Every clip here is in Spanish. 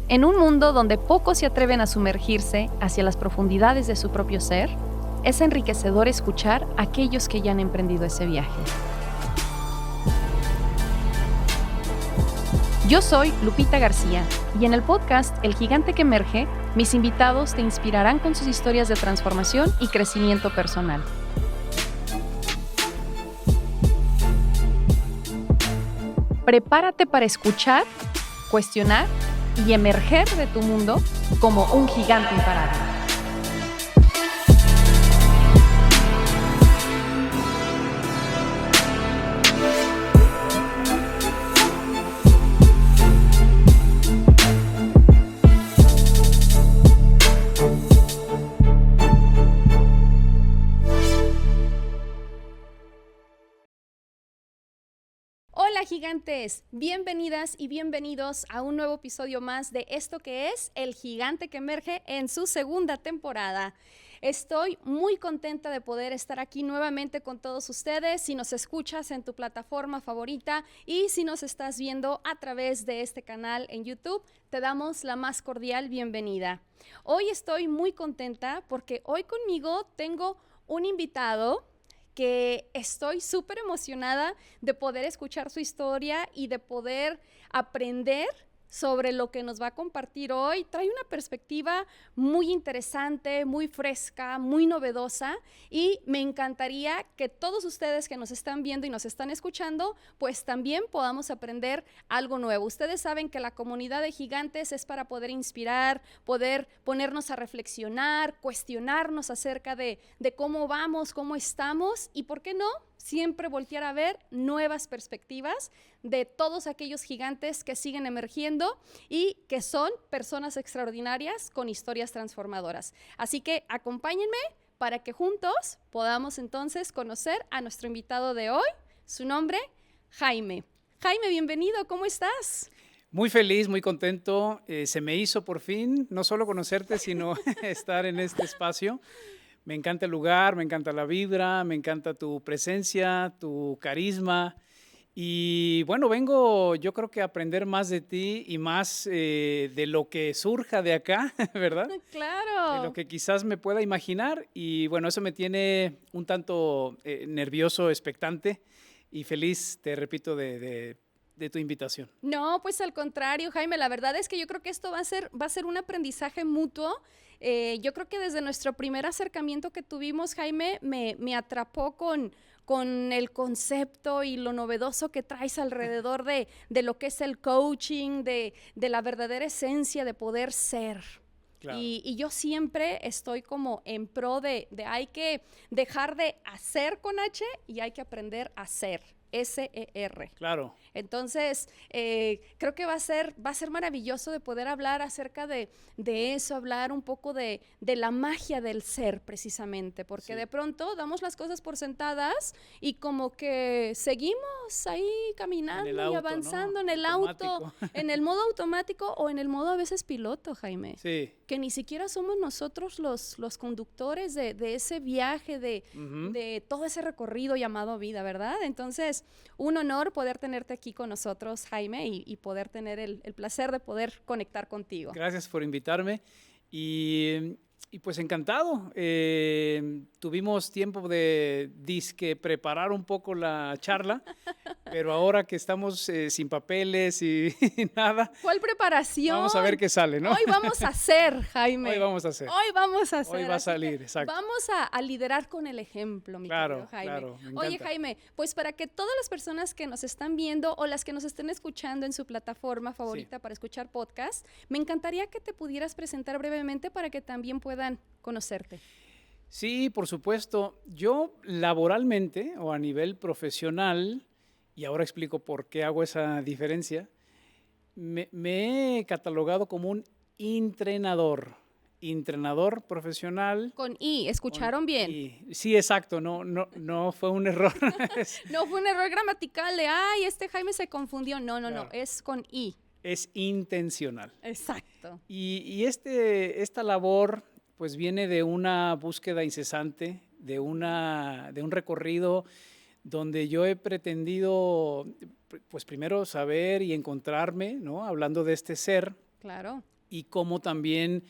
En un mundo donde pocos se atreven a sumergirse hacia las profundidades de su propio ser, es enriquecedor escuchar a aquellos que ya han emprendido ese viaje. Yo soy Lupita García y en el podcast El Gigante que Emerge, mis invitados te inspirarán con sus historias de transformación y crecimiento personal. Prepárate para escuchar, cuestionar y emerger de tu mundo como un gigante imparable. Hola gigantes, bienvenidas y bienvenidos a un nuevo episodio más de esto que es El Gigante que Emerge en su segunda temporada. Estoy muy contenta de poder estar aquí nuevamente con todos ustedes. Si nos escuchas en tu plataforma favorita y si nos estás viendo a través de este canal en YouTube, te damos la más cordial bienvenida. Hoy estoy muy contenta porque hoy conmigo tengo un invitado que estoy súper emocionada de poder escuchar su historia y de poder aprender sobre lo que nos va a compartir hoy. Trae una perspectiva muy interesante, muy fresca, muy novedosa y me encantaría que todos ustedes que nos están viendo y nos están escuchando, pues también podamos aprender algo nuevo. Ustedes saben que la comunidad de gigantes es para poder inspirar, poder ponernos a reflexionar, cuestionarnos acerca de cómo vamos, cómo estamos y, ¿por qué no?, siempre voltear a ver nuevas perspectivas de todos aquellos gigantes que siguen emergiendo y que son personas extraordinarias con historias transformadoras. Así que acompáñenme para que juntos podamos entonces conocer a nuestro invitado de hoy. Su nombre, Jaime. Jaime, bienvenido, ¿cómo estás? Muy feliz, muy contento. Se me hizo por fin, no solo conocerte, sino estar en este espacio. Me encanta el lugar, me encanta la vibra, me encanta tu presencia, tu carisma. Y bueno, vengo yo creo que a aprender más de ti y más de lo que surja de acá, ¿verdad? Claro. De lo que quizás me pueda imaginar. Y bueno, eso me tiene un tanto nervioso, expectante y feliz, te repito, de tu invitación. No, pues al contrario, Jaime, la verdad es que yo creo que esto va a ser un aprendizaje mutuo. Yo creo que desde nuestro primer acercamiento que tuvimos, Jaime, me atrapó con el concepto y lo novedoso que traes alrededor de lo que es el coaching, de la verdadera esencia de poder ser. Claro. Y yo siempre estoy como en pro de hay que dejar de hacer con H y hay que aprender a ser. S-E-R. Claro. Entonces, creo que va a ser maravilloso de poder hablar acerca de eso, hablar un poco de la magia del ser, precisamente, porque de pronto damos las cosas por sentadas y como que seguimos ahí caminando y avanzando, ¿no?, en el auto, en el modo automático o en el modo a veces piloto, Jaime. Sí. Que ni siquiera somos nosotros los conductores de ese viaje, de todo ese recorrido llamado vida, ¿verdad? Entonces, un honor poder tenerte aquí con nosotros, Jaime, y poder tener el placer de poder conectar contigo. Gracias por invitarme y pues encantado. Tuvimos tiempo de disque preparar un poco la charla, pero ahora que estamos sin papeles y nada. ¿Cuál preparación? Vamos a ver qué sale, ¿no? Hoy vamos a hacer, Jaime. Hoy vamos a hacer. Hoy vamos a hacer. Hoy va a salir, exacto. Vamos a liderar con el ejemplo, mi querido Jaime. Claro, me encanta. Oye, Jaime, pues para que todas las personas que nos están viendo o las que nos estén escuchando en su plataforma favorita para escuchar podcast, me encantaría que te pudieras presentar brevemente para que también puedan conocerte. Sí, por supuesto. Yo laboralmente o a nivel profesional, y ahora explico por qué hago esa diferencia, me he catalogado como un entrenador profesional. Con I, ¿escucharon bien? I. Sí, exacto, no fue un error. No fue un error gramatical de, ay, este Jaime se confundió. No, Claro. es con I. Es intencional. Exacto. Y esta labor pues viene de una búsqueda incesante, de un recorrido donde yo he pretendido, pues primero saber y encontrarme, ¿no? Hablando de este ser. Claro. y cómo también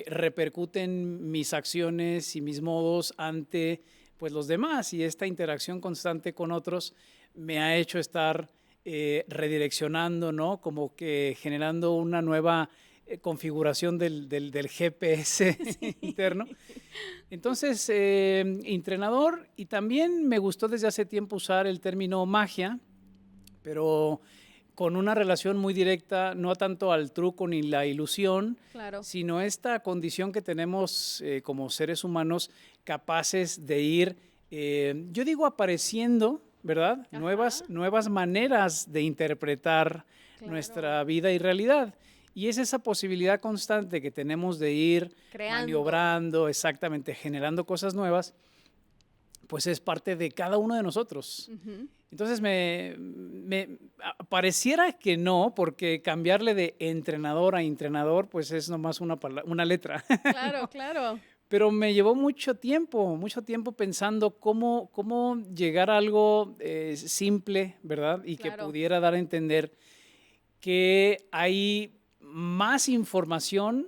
repercuten mis acciones y mis modos ante pues, los demás. Y esta interacción constante con otros me ha hecho estar redireccionando, ¿no? Como que generando una nueva configuración del GPS Sí. interno. Entonces, entrenador, y también me gustó desde hace tiempo usar el término magia, pero con una relación muy directa, no tanto al truco ni la ilusión, Claro. sino esta condición que tenemos como seres humanos capaces de ir, yo digo apareciendo, ¿verdad? Ajá. Nuevas maneras de interpretar Claro. nuestra vida y realidad. Y es esa posibilidad constante que tenemos de ir Creando. maniobrando, exactamente, generando cosas nuevas, pues es parte de cada uno de nosotros. Ujú. Entonces, pareciera que no, porque cambiarle de entrenador a entrenador, pues es nomás una letra. Claro, ¿no? claro. Pero me llevó mucho tiempo pensando cómo llegar a algo simple, ¿verdad? Y que Claro. pudiera dar a entender que hay más información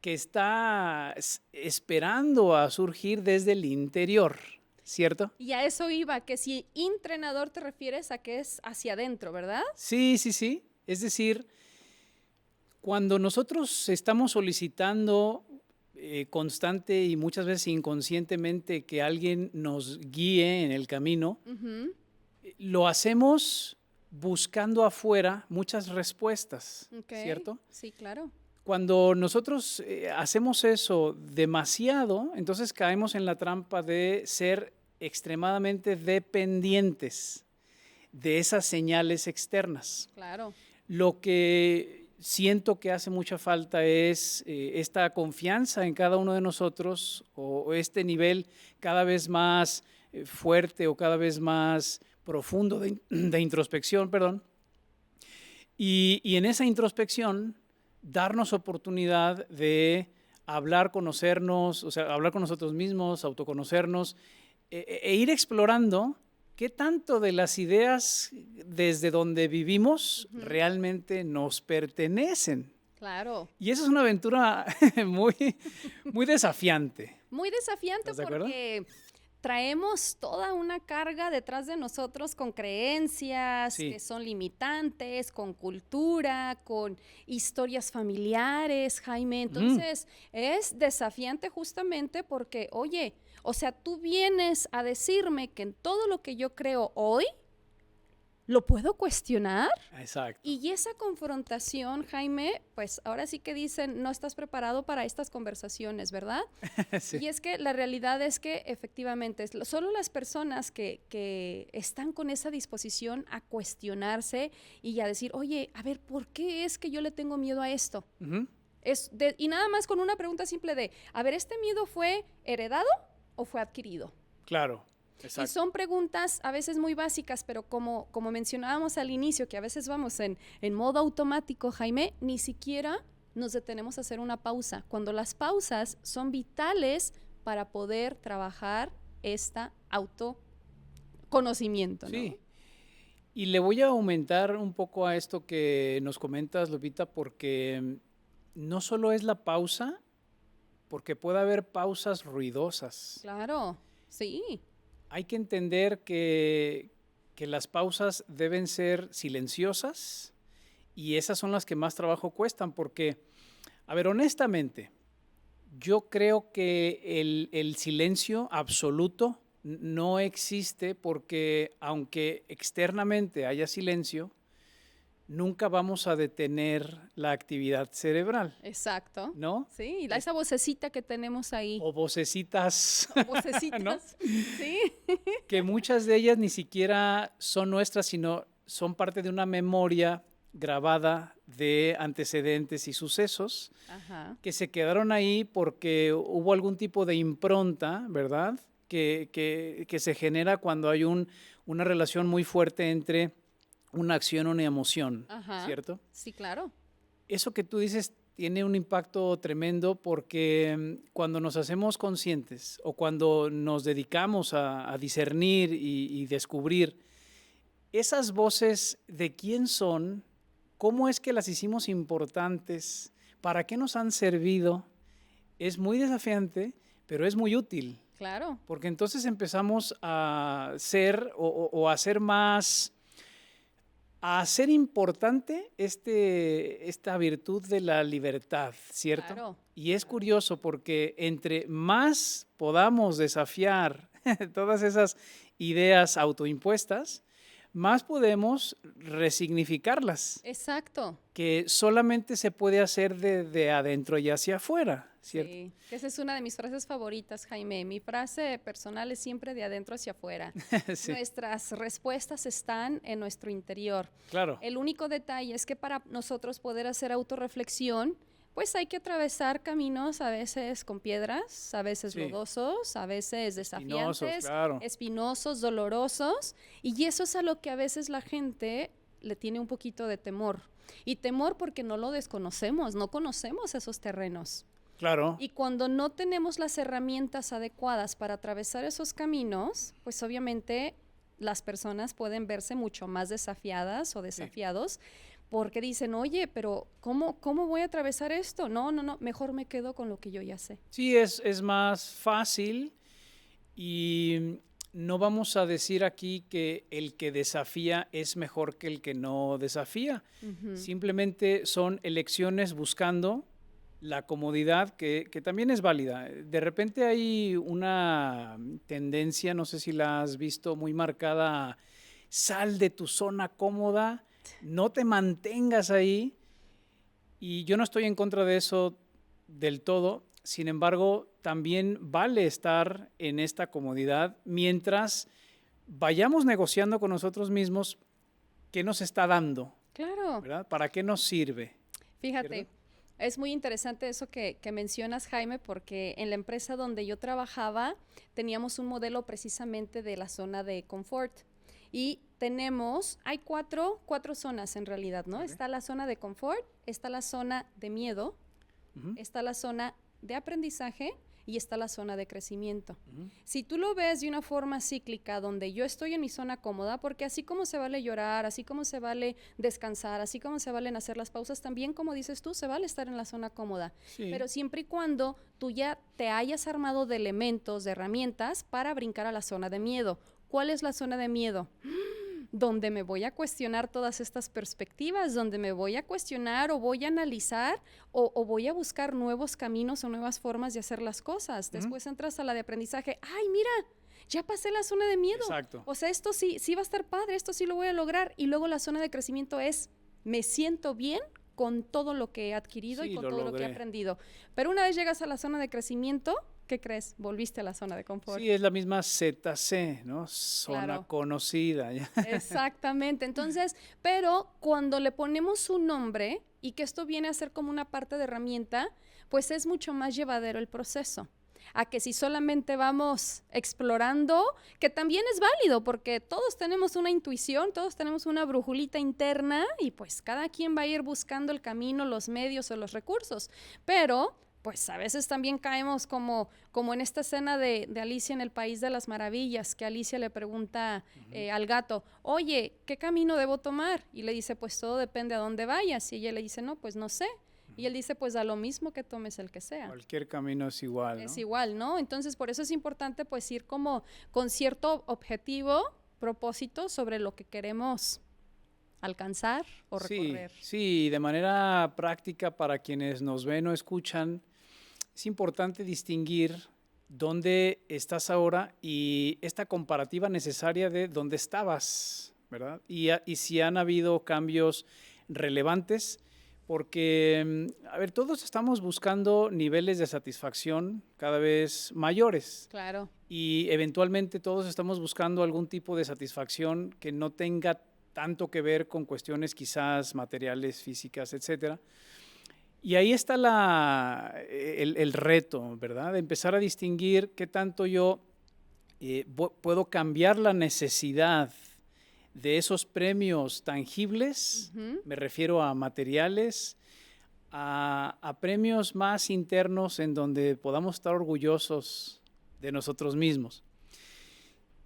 que está esperando a surgir desde el interior, ¿cierto? Y a eso iba, que si entrenador te refieres a que es hacia adentro, ¿verdad? Sí, sí, sí. Es decir, cuando nosotros estamos solicitando constante y muchas veces inconscientemente que alguien nos guíe en el camino, Ujú. lo hacemos buscando afuera muchas respuestas, Ok. ¿cierto? Sí, claro. Cuando nosotros hacemos eso demasiado, entonces caemos en la trampa de ser extremadamente dependientes de esas señales externas. Claro. Lo que siento que hace mucha falta es esta confianza en cada uno de nosotros o este nivel cada vez más fuerte o cada vez más profundo de introspección, perdón. Y en esa introspección, darnos oportunidad de hablar, conocernos, o sea, hablar con nosotros mismos, autoconocernos e ir explorando qué tanto de las ideas desde donde vivimos Ujú. realmente nos pertenecen. Claro. Y eso es una aventura muy, muy desafiante. Muy desafiante ¿Estás de acuerdo? porque traemos toda una carga detrás de nosotros con creencias que Sí. son limitantes, con cultura, con historias familiares, Jaime. Mm, Entonces, es desafiante justamente porque, oye, o sea, tú vienes a decirme que en todo lo que yo creo hoy, ¿lo puedo cuestionar? exacto. Y esa confrontación, Jaime, pues ahora sí que dicen, no estás preparado para estas conversaciones, ¿verdad? Sí. Y es que la realidad es que efectivamente, solo las personas que están con esa disposición a cuestionarse y a decir, oye, a ver, ¿por qué es que yo le tengo miedo a esto? Ujú, Y nada más con una pregunta simple de, a ver, ¿este miedo fue heredado o fue adquirido? claro, Y exacto. son preguntas a veces muy básicas, pero como mencionábamos al inicio, que a veces vamos en modo automático, Jaime, ni siquiera nos detenemos a hacer una pausa, cuando las pausas son vitales para poder trabajar esta autoconocimiento, ¿no? Sí. Y le voy a aumentar un poco a esto que nos comentas, Lupita, porque no solo es la pausa, porque puede haber pausas ruidosas. Claro, sí. Hay que entender que las pausas deben ser silenciosas y esas son las que más trabajo cuestan, porque, a ver, honestamente, yo creo que el silencio absoluto no existe porque aunque externamente haya silencio, nunca vamos a detener la actividad cerebral, Exacto. ¿no? Sí, y esa vocecita que tenemos ahí. O vocecitas, O ¿no? vocecitas. Sí. Que muchas de ellas ni siquiera son nuestras, sino son parte de una memoria grabada de antecedentes y sucesos Ajá. que se quedaron ahí porque hubo algún tipo de impronta, ¿verdad? Que se genera cuando hay una relación muy fuerte entre una acción y una emoción, Ajá. ¿cierto? Sí, claro. Eso que tú dices tiene un impacto tremendo porque cuando nos hacemos conscientes o cuando nos dedicamos a discernir y descubrir esas voces de quién son, cómo es que las hicimos importantes, ¿para qué nos han servido? Es muy desafiante, pero es muy útil. Claro. Porque entonces empezamos a ser o a ser más, a hacer importante esta virtud de la libertad, ¿cierto? Claro. Y es curioso porque entre más podamos desafiar todas esas ideas autoimpuestas, más podemos resignificarlas, Exacto. que solamente se puede hacer de adentro y hacia afuera, ¿cierto? Sí, esa es una de mis frases favoritas, Jaime. Mi frase personal es siempre de adentro hacia afuera. Sí, Nuestras respuestas están en nuestro interior. claro. El único detalle es que para nosotros poder hacer autorreflexión, pues hay que atravesar caminos a veces con piedras, a veces Sí. lodosos, a veces Espinosos, desafiantes, claro. espinosos, dolorosos, y eso es a lo que a veces la gente le tiene un poquito de temor. Y temor porque no lo desconocemos, no conocemos esos terrenos. Claro. Y cuando no tenemos las herramientas adecuadas para atravesar esos caminos, pues obviamente las personas pueden verse mucho más desafiadas o desafiados porque dicen, oye, pero ¿cómo voy a atravesar esto? No, mejor me quedo con lo que yo ya sé. Sí, es más fácil y no vamos a decir aquí que el que desafía es mejor que el que no desafía. Simplemente son elecciones buscando la comodidad que también es válida. De repente hay una tendencia, no sé si la has visto muy marcada, sal de tu zona cómoda, no te mantengas ahí. Y yo no estoy en contra de eso del todo. Sin embargo, también vale estar en esta comodidad mientras vayamos negociando con nosotros mismos qué nos está dando, Claro. ¿verdad? ¿Para qué nos sirve? Fíjate, ¿Cierto? es muy interesante eso que mencionas, Jaime, porque en la empresa donde yo trabajaba teníamos un modelo precisamente de la zona de confort. Y hay cuatro zonas en realidad, ¿no? Ok. Está la zona de confort, está la zona de miedo, Ujú, está la zona de aprendizaje y está la zona de crecimiento. ujú. Si tú lo ves de una forma cíclica, donde yo estoy en mi zona cómoda, porque así como se vale llorar, así como se vale descansar, así como se valen hacer las pausas, también, como dices tú, se vale estar en la zona cómoda. Sí. Pero siempre y cuando tú ya te hayas armado de elementos, de herramientas para brincar a la zona de miedo. ¿Cuál es la zona de miedo? Donde me voy a cuestionar todas estas perspectivas, donde me voy a cuestionar o voy a analizar o voy a buscar nuevos caminos o nuevas formas de hacer las cosas. Después entras a la de aprendizaje. ¡Ay, mira! Ya pasé la zona de miedo. Exacto. O sea, esto sí va a estar padre, esto sí lo voy a lograr. Y luego la zona de crecimiento es, me siento bien con todo lo que he adquirido Sí, y con lo todo lo que he logré. aprendido. Pero una vez llegas a la zona de crecimiento, ¿qué crees? Volviste a la zona de confort. Sí, es la misma ZC, ¿no? Zona Claro. conocida. ¿Ya? Exactamente. Entonces, pero cuando le ponemos un nombre y que esto viene a ser como una parte de herramienta, pues es mucho más llevadero el proceso. A que si solamente vamos explorando, que también es válido, porque todos tenemos una intuición, todos tenemos una brujulita interna y pues cada quien va a ir buscando el camino, los medios o los recursos. Pero pues a veces también caemos como en esta escena de Alicia en el País de las Maravillas, que Alicia le pregunta al gato, oye, ¿qué camino debo tomar? Y le dice, pues todo depende a dónde vayas. Y ella le dice, no, pues no sé. Y él dice, pues da lo mismo que tomes el que sea. Cualquier camino es igual, ¿no? Es igual, ¿no? Entonces, por eso es importante pues ir como con cierto objetivo, propósito sobre lo que queremos alcanzar o recorrer. Sí, de manera práctica para quienes nos ven o escuchan, es importante distinguir dónde estás ahora y esta comparativa necesaria de dónde estabas, ¿verdad? Y si han habido cambios relevantes, porque, a ver, todos estamos buscando niveles de satisfacción cada vez mayores Claro. y eventualmente todos estamos buscando algún tipo de satisfacción que no tenga tanto que ver con cuestiones quizás materiales, físicas, etcétera. Y ahí está el reto, ¿verdad? De empezar a distinguir qué tanto yo puedo cambiar la necesidad de esos premios tangibles, me refiero a materiales, a premios más internos en donde podamos estar orgullosos de nosotros mismos.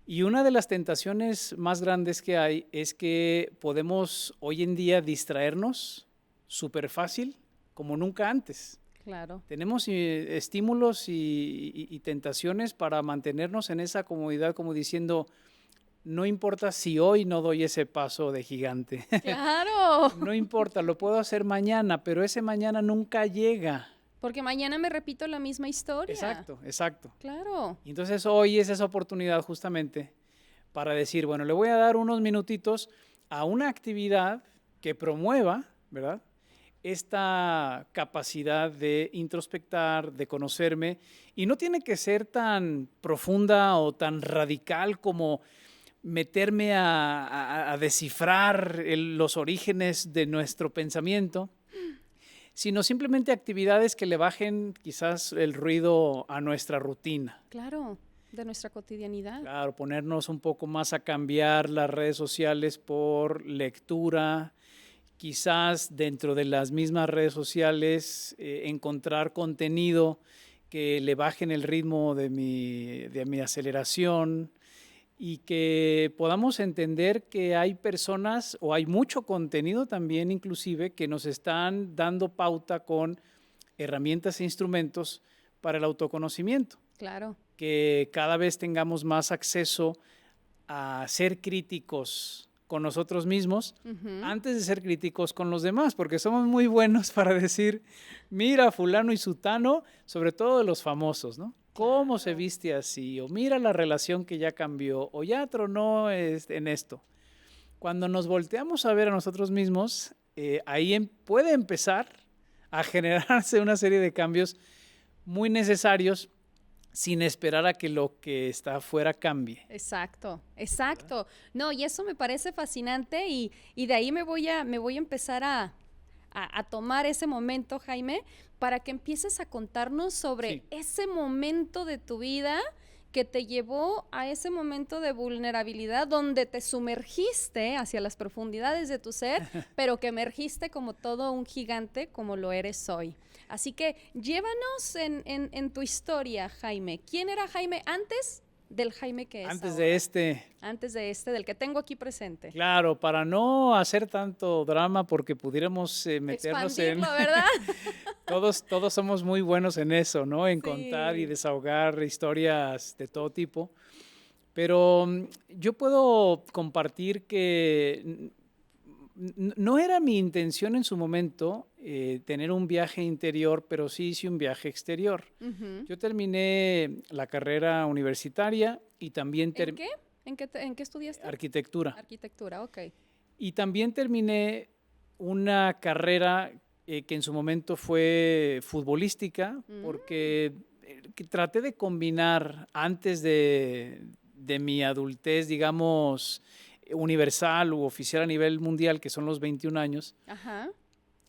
Y una de las tentaciones más grandes que hay es que podemos hoy en día distraernos súper fácil como nunca antes. Claro. Tenemos estímulos y tentaciones para mantenernos en esa comodidad, como diciendo, no importa si hoy no doy ese paso de gigante. Claro. No importa, lo puedo hacer mañana, pero ese mañana nunca llega. Porque mañana me repito la misma historia. Exacto, exacto. Claro. Y entonces hoy es esa oportunidad justamente para decir, bueno, le voy a dar unos minutitos a una actividad que promueva, ¿verdad?, esta capacidad de introspectar, de conocerme, y no tiene que ser tan profunda o tan radical como meterme a descifrar los orígenes de nuestro pensamiento, sino simplemente actividades que le bajen quizás el ruido a nuestra rutina. Claro, de nuestra cotidianidad. Claro, ponernos un poco más a cambiar las redes sociales por lectura, quizás dentro de las mismas redes sociales encontrar contenido que le bajen el ritmo de mi aceleración y que podamos entender que hay personas o hay mucho contenido también inclusive que nos están dando pauta con herramientas e instrumentos para el autoconocimiento. Claro. Que cada vez tengamos más acceso a ser críticos con nosotros mismos antes de ser críticos con los demás, porque somos muy buenos para decir, mira fulano y sutano, sobre todo de los famosos, ¿no? ¿Cómo se viste así? O mira la relación que ya cambió, o ya tronó en esto. Cuando nos volteamos a ver a nosotros mismos, ahí puede empezar a generarse una serie de cambios muy necesarios sin esperar a que lo que está afuera cambie. Exacto, exacto. No, y eso me parece fascinante y de ahí me voy a empezar a tomar ese momento, Jaime, para que empieces a contarnos sobre ese momento de tu vida que te llevó a ese momento de vulnerabilidad donde te sumergiste hacia las profundidades de tu ser, pero que emergiste como todo un gigante como lo eres hoy. Así que llévanos en tu historia, Jaime. ¿Quién era Jaime antes del Jaime que es antes ahora? de este? Antes de este, del que tengo aquí presente. Claro, para no hacer tanto drama porque pudiéramos meternos expandirlo, ¿verdad? Todos somos muy buenos en eso, ¿no? En Sí. contar y desahogar historias de todo tipo. Pero yo puedo compartir que no era mi intención en su momento tener un viaje interior, pero sí hice un viaje exterior. Yo terminé la carrera universitaria y también... ¿En qué? ¿En qué estudiaste? Arquitectura. Arquitectura, ok. Y también terminé una carrera que en su momento fue futbolística, porque traté de combinar antes de mi adultez, digamos, universal u oficial a nivel mundial, que son los 21 años. Ajá.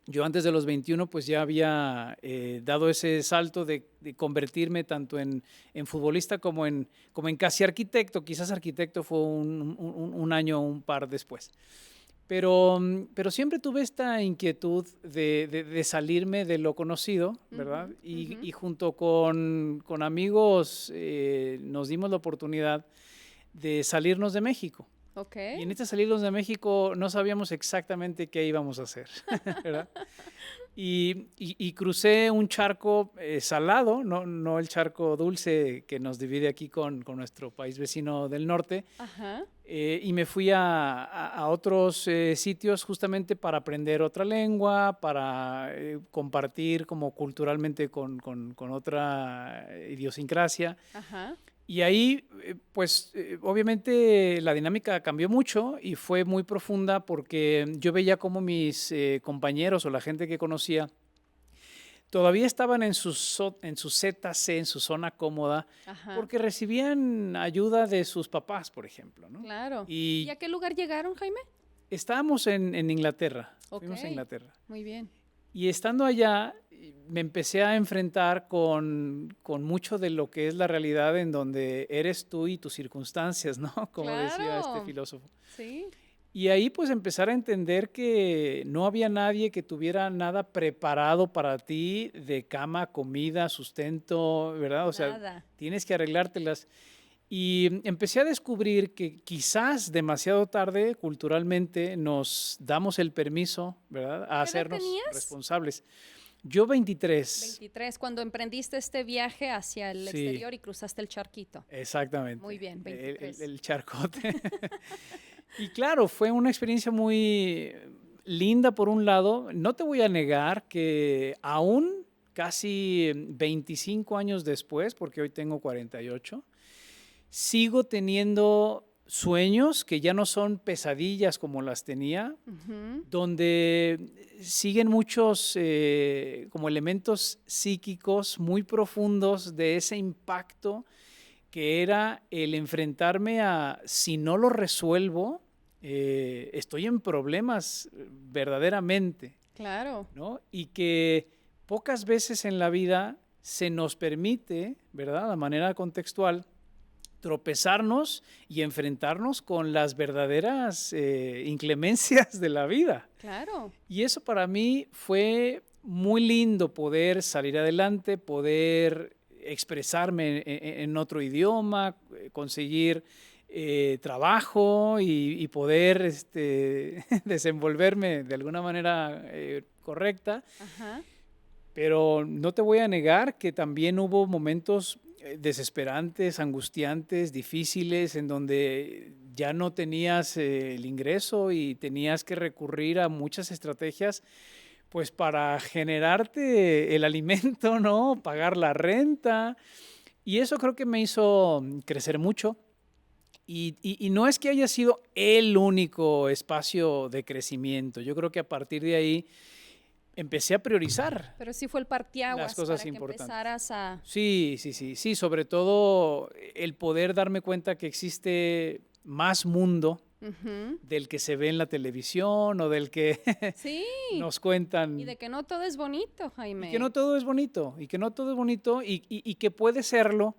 Yo antes de los 21 pues ya había dado ese salto de convertirme tanto en futbolista como en casi arquitecto. Quizás arquitecto fue un año o un par después. Pero siempre tuve esta inquietud de salirme de lo conocido, ¿verdad? Y junto con amigos nos dimos la oportunidad de salirnos de México. Okay. Y en este salirnos de México no sabíamos exactamente qué íbamos a hacer, ¿verdad? Y crucé un charco salado, no el charco dulce que nos divide aquí con nuestro país vecino del norte. Ajá. Y me fui a otros sitios justamente para aprender otra lengua, para compartir como culturalmente con otra idiosincrasia. Ajá. Y ahí, pues, obviamente la dinámica cambió mucho y fue muy profunda porque yo veía cómo mis compañeros o la gente que conocía todavía estaban en su ZC, en su zona cómoda, porque recibían ayuda de sus papás, por ejemplo, ¿no? Claro. ¿Y a qué lugar llegaron, Jaime? Estábamos en Inglaterra. Okay. Fuimos a Inglaterra. Muy bien. Y estando allá, me empecé a enfrentar con mucho de lo que es la realidad en donde eres tú y tus circunstancias, ¿no? Como decía este filósofo. Sí. Y ahí pues empezar a entender que no había nadie que tuviera nada preparado para ti de cama, comida, sustento, ¿verdad? O sea, tienes que arreglártelas. Y empecé a descubrir que quizás demasiado tarde culturalmente nos damos el permiso, ¿verdad? A hacernos responsables. Yo 23. 23, cuando emprendiste este viaje hacia el Sí, exterior y cruzaste el charquito. Muy exactamente. bien, El, 23. el charcote. Y claro, fue una experiencia muy linda por un lado. No te voy a negar que aún casi 25 años después, porque hoy tengo 48, sigo teniendo sueños que ya no son pesadillas como las tenía, Ujú. donde siguen muchos como elementos psíquicos muy profundos de ese impacto que era el enfrentarme a, si no lo resuelvo, estoy en problemas verdaderamente, Claro, ¿no? Y que pocas veces en la vida se nos permite, ¿verdad? De manera contextual, tropezarnos y enfrentarnos con las verdaderas inclemencias de la vida. claro. Y eso para mí fue muy lindo poder salir adelante, poder expresarme en otro idioma, conseguir trabajo y poder desenvolverme de alguna manera correcta. Ajá. Pero no te voy a negar que también hubo momentos desesperantes, angustiantes, difíciles, en donde ya no tenías el ingreso y tenías que recurrir a muchas estrategias, pues para generarte el alimento, ¿no? Pagar la renta. Y eso creo que me hizo crecer mucho. Y no es que haya sido el único espacio de crecimiento. Yo creo que a partir de ahí empecé a priorizar Pero sí fue el las parteaguas para cosas que importantes. empezaras a... Sí, sí, sí, sí, sobre todo el poder darme cuenta que existe más mundo Ujú. del que se ve en la televisión o del que Sí, nos y cuentan, de que no todo es bonito, y que no Jaime. todo es bonito, y que no todo es bonito, y que puede serlo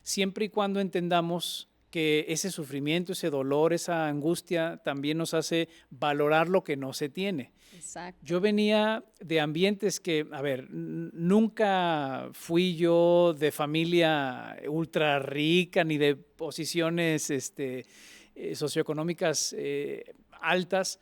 siempre y cuando entendamos que ese sufrimiento, ese dolor, esa angustia también nos hace valorar lo que no se tiene. Exacto. Yo venía de ambientes que, a ver, nunca fui yo de familia ultra rica ni de posiciones socioeconómicas altas,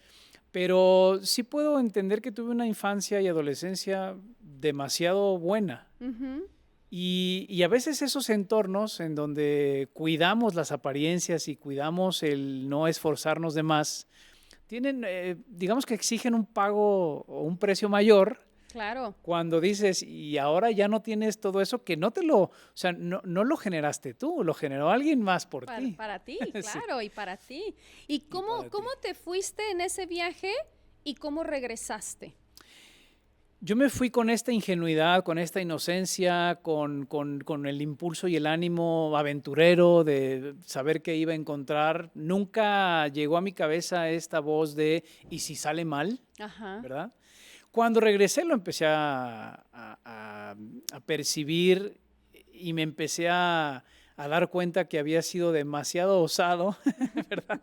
pero sí puedo entender que tuve una infancia y adolescencia demasiado buena. Ujú. Y a veces esos entornos en donde cuidamos las apariencias y cuidamos el no esforzarnos de más, tienen, digamos que exigen un pago o un precio mayor Claro, cuando dices, y ahora ya no tienes todo eso, que no te lo, o sea, no lo generaste tú, lo generó alguien más por ti. para ti, Sí, claro, y para ti. ¿Y y para cómo ti. te fuiste en ese viaje y cómo regresaste? Yo me fui con esta ingenuidad, con esta inocencia, con el impulso y el ánimo aventurero de saber qué iba a encontrar. Nunca llegó a mi cabeza esta voz de, ¿y si sale mal? Ajá. ¿Verdad? Cuando regresé lo empecé a percibir y me empecé a dar cuenta que había sido demasiado osado, ¿verdad?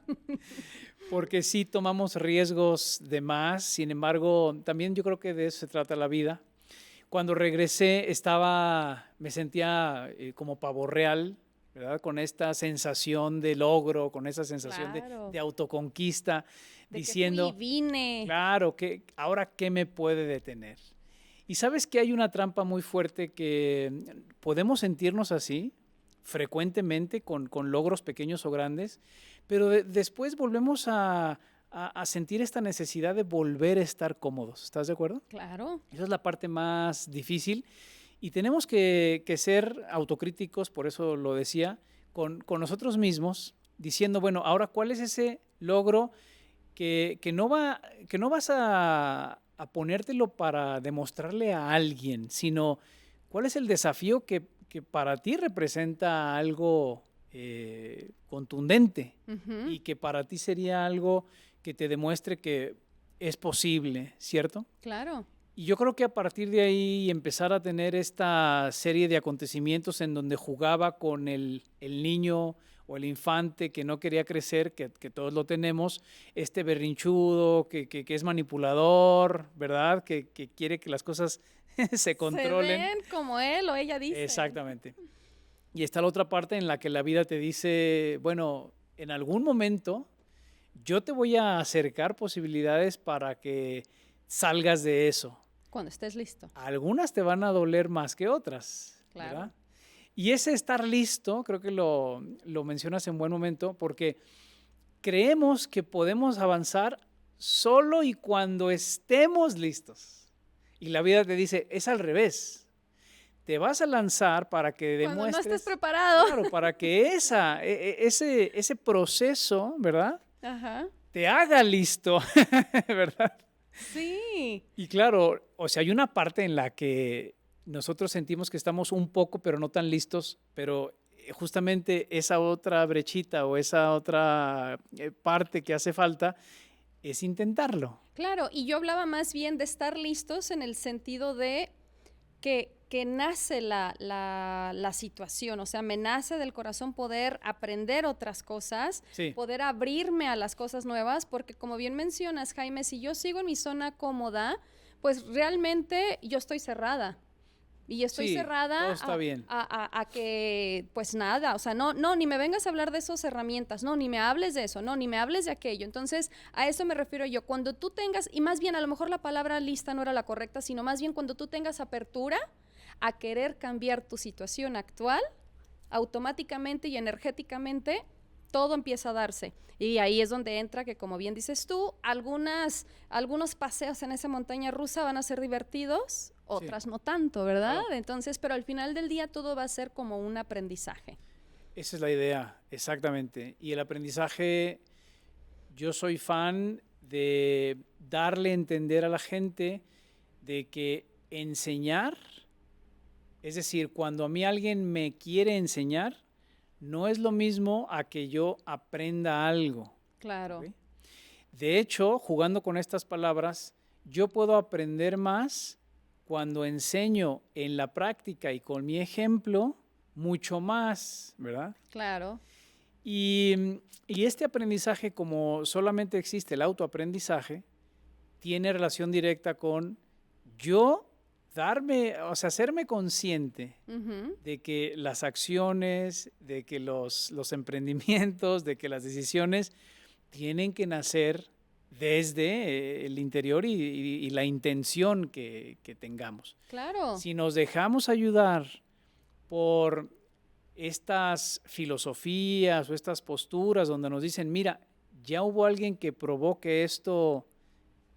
Porque sí tomamos riesgos de más, sin embargo, también yo creo que de eso se trata la vida. Cuando regresé me sentía como pavo real, ¿verdad? Con esta sensación de logro, con esa sensación Claro, de autoconquista, de que fui y diciendo, vine. claro, ahora qué me puede detener. Y sabes que hay una trampa muy fuerte que podemos sentirnos así frecuentemente con logros pequeños o grandes, pero después volvemos a sentir esta necesidad de volver a estar cómodos. ¿Estás de acuerdo? Claro, Esa es la parte más difícil y tenemos que ser autocríticos, por eso lo decía, con nosotros mismos, diciendo, bueno, ahora, ¿cuál es ese logro que no vas a ponértelo para demostrarle a alguien, sino cuál es el desafío que para ti representa algo contundente ujú, y que para ti sería algo que te demuestre que es posible, ¿cierto? claro. Y yo creo que a partir de ahí empezar a tener esta serie de acontecimientos en donde jugaba con el niño o el infante que no quería crecer, que todos lo tenemos, este berrinchudo, que es manipulador, ¿verdad? Que quiere que las cosas se Se controlen. den como él o ella dice. Exactamente. Y está la otra parte en la que la vida te dice, bueno, en algún momento yo te voy a acercar posibilidades para que salgas de eso. Cuando estés listo. Algunas te van a doler más que otras, Claro. ¿verdad? Y ese estar listo, creo que lo mencionas en buen momento, porque creemos que podemos avanzar solo y cuando estemos listos. Y la vida te dice, es al revés. Te vas a lanzar para que Cuando no estés demuestres, preparado. claro, para que ese proceso, ¿verdad? Ajá. Te haga listo, ¿verdad? Sí. Y claro, o sea, hay una parte en la que nosotros sentimos que estamos un poco, pero no tan listos, pero justamente esa otra brechita o esa otra parte que hace falta es intentarlo. Claro, y yo hablaba más bien de estar listos en el sentido de que nace la situación, o sea, me nace del corazón poder aprender otras cosas, Sí. poder abrirme a las cosas nuevas, porque como bien mencionas, Jaime, si yo sigo en mi zona cómoda, pues realmente yo estoy cerrada. Y estoy Sí, cerrada todo está bien. a que, pues nada, o sea, no, ni me vengas a hablar de esas herramientas, no, ni me hables de eso, no, ni me hables de aquello. Entonces, a eso me refiero yo. Cuando tú tengas, y más bien a lo mejor la palabra lista no era la correcta, sino más bien cuando tú tengas apertura a querer cambiar tu situación actual, automáticamente y energéticamente todo empieza a darse. Y ahí es donde entra que, como bien dices tú, algunos paseos en esa montaña rusa van a ser divertidos, otras no tanto, ¿verdad? Claro. Entonces, pero al final del día todo va a ser como un aprendizaje. Esa es la idea, exactamente. Y el aprendizaje, yo soy fan de darle a entender a la gente de que enseñar, es decir, cuando a mí alguien me quiere enseñar, no es lo mismo a que yo aprenda algo. Claro. ¿Ok? De hecho, jugando con estas palabras, yo puedo aprender más cuando enseño en la práctica y con mi ejemplo, mucho más, ¿verdad? Claro. Y este aprendizaje, como solamente existe el autoaprendizaje, tiene relación directa con yo darme, o sea, hacerme consciente Ujú. de que las acciones, de que los emprendimientos, de que las decisiones tienen que nacer desde el interior y la intención que tengamos. Claro. Si nos dejamos ayudar por estas filosofías o estas posturas donde nos dicen, mira, ya hubo alguien que probó que esto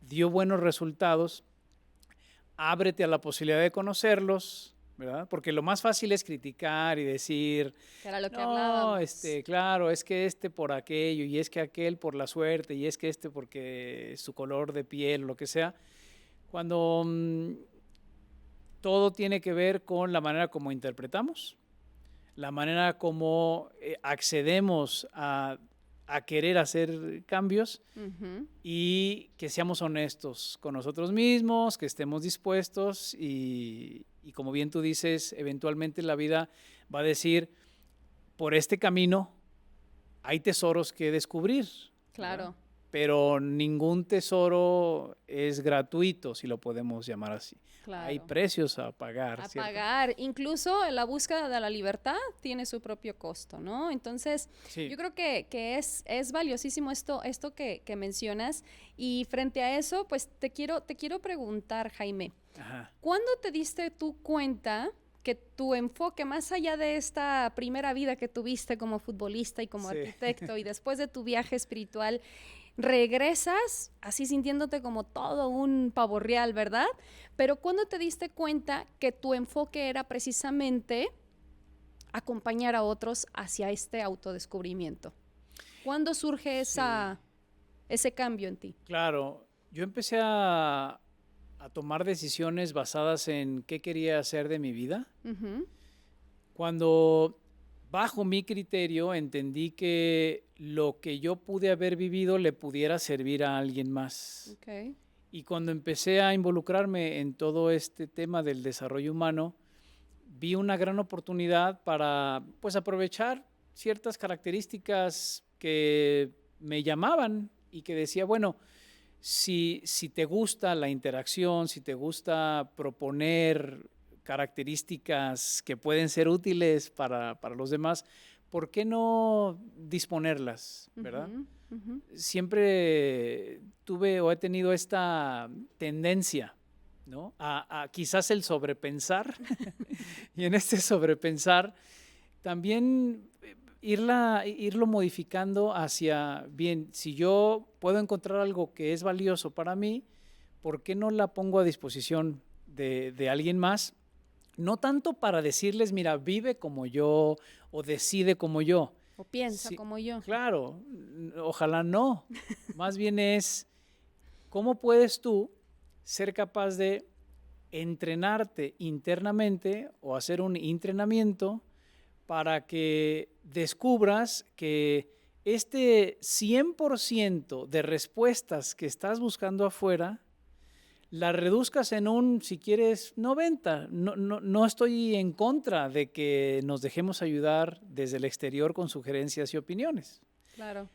dio buenos resultados, ábrete a la posibilidad de conocerlos, ¿verdad? Porque lo más fácil es criticar y decir, Que era lo que no, hablábamos. claro, es que este por aquello, y es que aquel por la suerte, y es que este porque su color de piel, lo que sea, cuando todo tiene que ver con la manera como interpretamos, la manera como accedemos a querer hacer cambios Ujú. y que seamos honestos con nosotros mismos, que estemos dispuestos y como bien tú dices, eventualmente la vida va a decir, por este camino hay tesoros que descubrir. Claro. ¿verdad? Pero ningún tesoro es gratuito, si lo podemos llamar así. Claro. Hay precios a pagar. A ¿cierto? pagar. Incluso la búsqueda de la libertad tiene su propio costo, ¿no? Entonces, Sí. yo creo que es valiosísimo esto que mencionas. Y frente a eso, pues te quiero preguntar, Jaime, Ajá. ¿cuándo te diste tú cuenta que tu enfoque, más allá de esta primera vida que tuviste como futbolista y como Sí. arquitecto, y después de tu viaje espiritual, regresas así sintiéndote como todo un pavo real, ¿verdad? Pero ¿cuándo te diste cuenta que tu enfoque era precisamente acompañar a otros hacia este autodescubrimiento? ¿Cuándo surge ese cambio en ti? Claro, yo empecé a tomar decisiones basadas en qué quería hacer de mi vida. Ujú. Cuando bajo mi criterio entendí que lo que yo pude haber vivido le pudiera servir a alguien más. Ok. Y cuando empecé a involucrarme en todo este tema del desarrollo humano, vi una gran oportunidad para pues aprovechar ciertas características que me llamaban y que decía, bueno, si te gusta la interacción, si te gusta proponer características que pueden ser útiles para los demás, ¿por qué no disponerlas, verdad? Ujú, ujú. Siempre tuve o he tenido esta tendencia ¿no? A quizás el sobrepensar. Y en este sobrepensar también irlo modificando hacia, bien, si yo puedo encontrar algo que es valioso para mí, ¿por qué no la pongo a disposición de alguien más? No tanto para decirles, mira, vive como yo o decide como yo. O piensa Sí, como yo. claro, ojalá no. Más bien es, ¿cómo puedes tú ser capaz de entrenarte internamente o hacer un entrenamiento para que descubras que este 100% de respuestas que estás buscando afuera, las reduzcas en un, si quieres, 90. No estoy en contra de que nos dejemos ayudar desde el exterior con sugerencias y opiniones. Claro.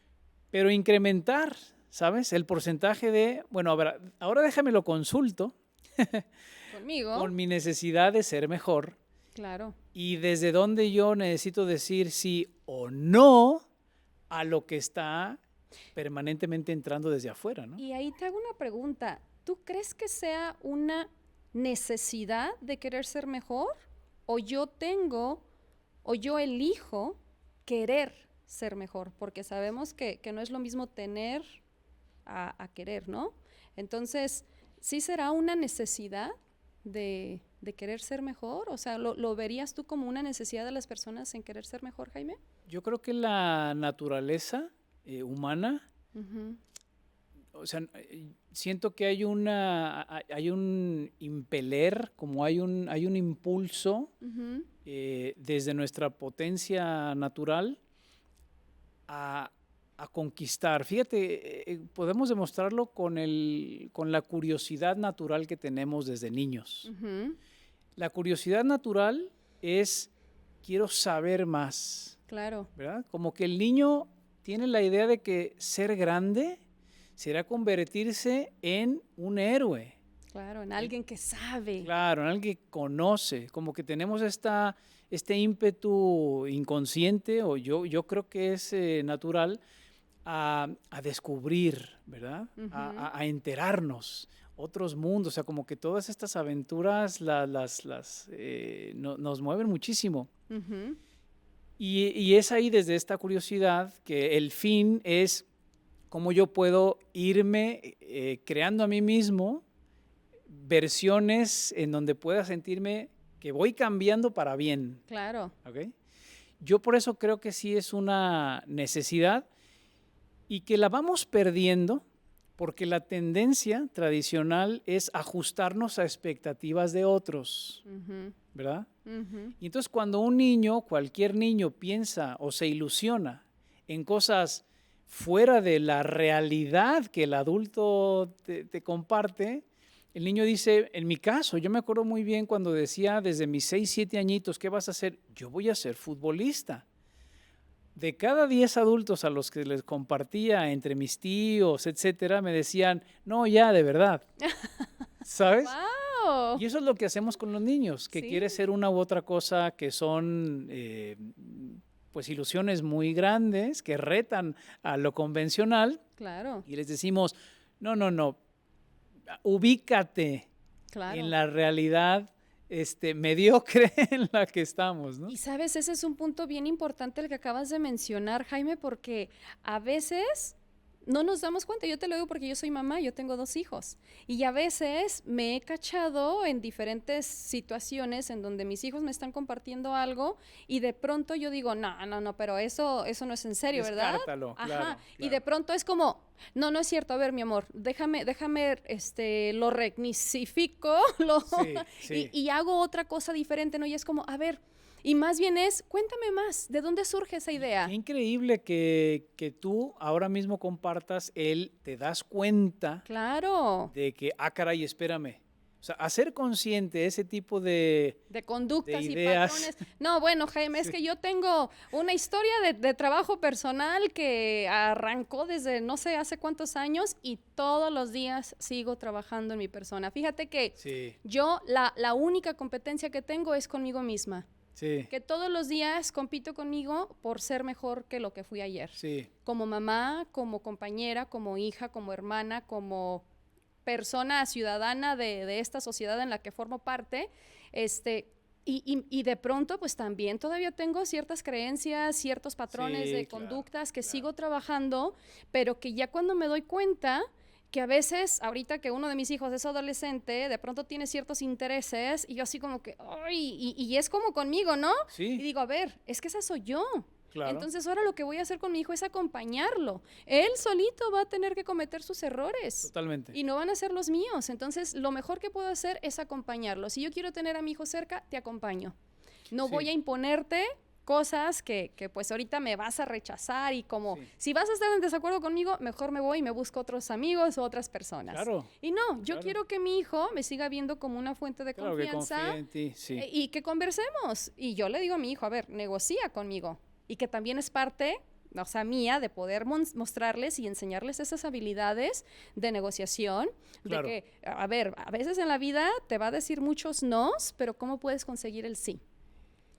Pero incrementar, ¿sabes? El porcentaje de, bueno, a ver, ahora déjame lo consulto Conmigo. con mi necesidad de ser mejor. Claro. Y desde dónde yo necesito decir sí o no a lo que está permanentemente entrando desde afuera, ¿no? Y ahí te hago una pregunta. ¿Tú crees que sea una necesidad de querer ser mejor? ¿O yo elijo querer ser mejor? Porque sabemos que no es lo mismo tener a querer, ¿no? Entonces, ¿sí será una necesidad de querer ser mejor? O sea, ¿lo verías tú como una necesidad de las personas en querer ser mejor, Jaime? Yo creo que la naturaleza humana, Ujú. o sea, siento que hay un impeler, como hay un impulso Ujú. desde nuestra potencia natural a, a conquistar. Fíjate, podemos demostrarlo con la curiosidad natural que tenemos desde niños. Ujú. La curiosidad natural es, quiero saber más, Claro. ¿verdad? Como que el niño tiene la idea de que ser grande será convertirse en un héroe. Claro, en alguien que sabe. Claro, en alguien que conoce, como que tenemos este ímpetu inconsciente, o yo creo que es natural, a descubrir, ¿verdad? Ujú. A enterarnos otros mundos, o sea, como que todas estas aventuras nos mueven muchísimo. Ujú. Y es ahí desde esta curiosidad que el fin es cómo yo puedo irme creando a mí mismo versiones en donde pueda sentirme que voy cambiando para bien. Claro. ¿Ok? Yo por eso creo que sí es una necesidad y que la vamos perdiendo porque la tendencia tradicional es ajustarnos a expectativas de otros, Ujú. ¿verdad? Ujú. Y entonces cuando un niño, cualquier niño piensa o se ilusiona en cosas fuera de la realidad que el adulto te comparte, el niño dice, en mi caso, yo me acuerdo muy bien cuando decía desde mis 6, 7 añitos, ¿qué vas a hacer? Yo voy a ser futbolista. De cada 10 adultos a los que les compartía entre mis tíos, etcétera, me decían, no, ya, de verdad. ¿Sabes? ¡Wow! Y eso es lo que hacemos con los niños, que Sí. quiere ser una u otra cosa que son pues ilusiones muy grandes, que retan a lo convencional, Claro, y les decimos, no, ubícate en claro. la realidad mediocre en la que estamos, ¿no? Y sabes, ese es un punto bien importante el que acabas de mencionar, Jaime, porque a veces no nos damos cuenta. Yo te lo digo porque yo soy mamá, yo tengo 2 hijos. Y a veces me he cachado en diferentes situaciones en donde mis hijos me están compartiendo algo y de pronto yo digo, no, pero eso no es en serio, ¿verdad? Descártalo, Ajá. claro, Y de claro. pronto es como, no es cierto. A ver, mi amor, déjame, lo recnifico, Sí, sí. y hago otra cosa diferente, ¿no? Y es como, a ver, y más bien es, cuéntame más, ¿de dónde surge esa Qué idea? increíble que tú ahora mismo compartas te das cuenta Claro, de que, caray, espérame. O sea, hacer consciente ese tipo de de conductas y ideas. patrones. No, bueno, Jaime, es Sí. que yo tengo una historia de trabajo personal que arrancó desde no sé hace cuántos años y todos los días sigo trabajando en mi persona. Fíjate que Sí, yo la única competencia que tengo es conmigo misma. sí, Que todos los días compito conmigo por ser mejor que lo que fui ayer. sí. Como mamá, como compañera, como hija, como hermana, como persona ciudadana de esta sociedad en la que formo parte, y de pronto, pues también todavía tengo ciertas creencias, ciertos patrones Sí, de claro, conductas que claro. sigo trabajando, pero que ya cuando me doy cuenta que a veces, ahorita que uno de mis hijos es adolescente, de pronto tiene ciertos intereses y yo así como que, ¡ay! Y es como conmigo, ¿no? Y Sí, digo, a ver, es que esa soy yo. claro, Entonces ahora lo que voy a hacer con mi hijo es acompañarlo. Él solito va a tener que cometer sus errores totalmente. y no van a ser los míos. Entonces lo mejor que puedo hacer es acompañarlo. Si yo quiero tener a mi hijo cerca, te acompaño. No voy Sí, a imponerte cosas que pues ahorita me vas a rechazar y como sí, si vas a estar en desacuerdo conmigo, mejor me voy y me busco otros amigos o otras personas. claro, Y no, yo claro. quiero que mi hijo me siga viendo como una fuente de Claro que confía confianza en ti, sí. y que conversemos. Y yo le digo a mi hijo, a ver, negocia conmigo. Y que también es parte, o sea, mía, de poder mostrarles y enseñarles esas habilidades de negociación, de Claro, que, a ver, a veces en la vida te va a decir muchos nos, pero ¿cómo puedes conseguir el sí?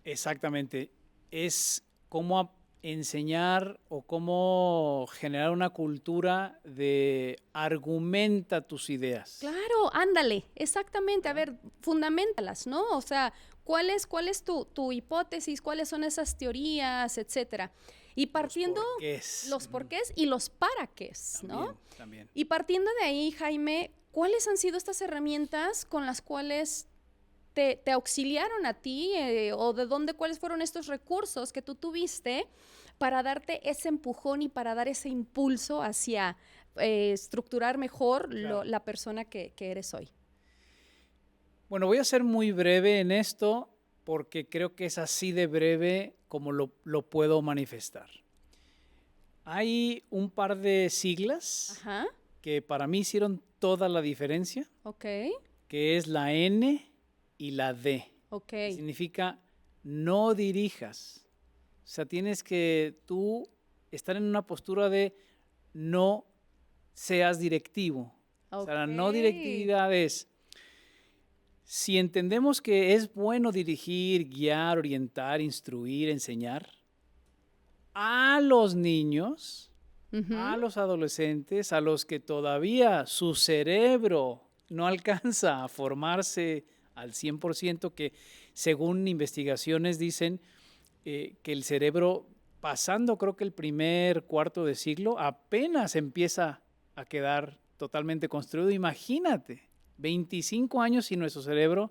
exactamente. Es cómo enseñar o cómo generar una cultura de argumenta tus ideas. Claro, ándale, exactamente. A ¿Verdad? ver, fundamentalas, ¿no? O sea, ¿cuál es tu hipótesis? ¿Cuáles son esas teorías, etcétera? Y Los partiendo porqués. los porqués y los para qués, ¿no? También, también. Y partiendo de ahí, Jaime, ¿cuáles han sido estas herramientas con las cuales te auxiliaron a ti o de dónde, cuáles fueron estos recursos que tú tuviste para darte ese empujón y para dar ese impulso hacia estructurar mejor Claro. la persona que eres hoy? Bueno, voy a ser muy breve en esto porque creo que es así de breve como lo puedo manifestar. Hay un par de siglas Ajá, que para mí hicieron toda la diferencia, ok, que es la N y la D. ok, Que significa no dirijas. O sea, tienes que tú estar en una postura de no seas directivo. O sea, la no ok, directividad es, si entendemos que es bueno dirigir, guiar, orientar, instruir, enseñar a los niños, ujú, a los adolescentes, a los que todavía su cerebro no alcanza a formarse al 100%, que según investigaciones dicen que el cerebro, pasando creo que el primer cuarto de siglo, apenas empieza a quedar totalmente construido. Imagínate, 25 años y nuestro cerebro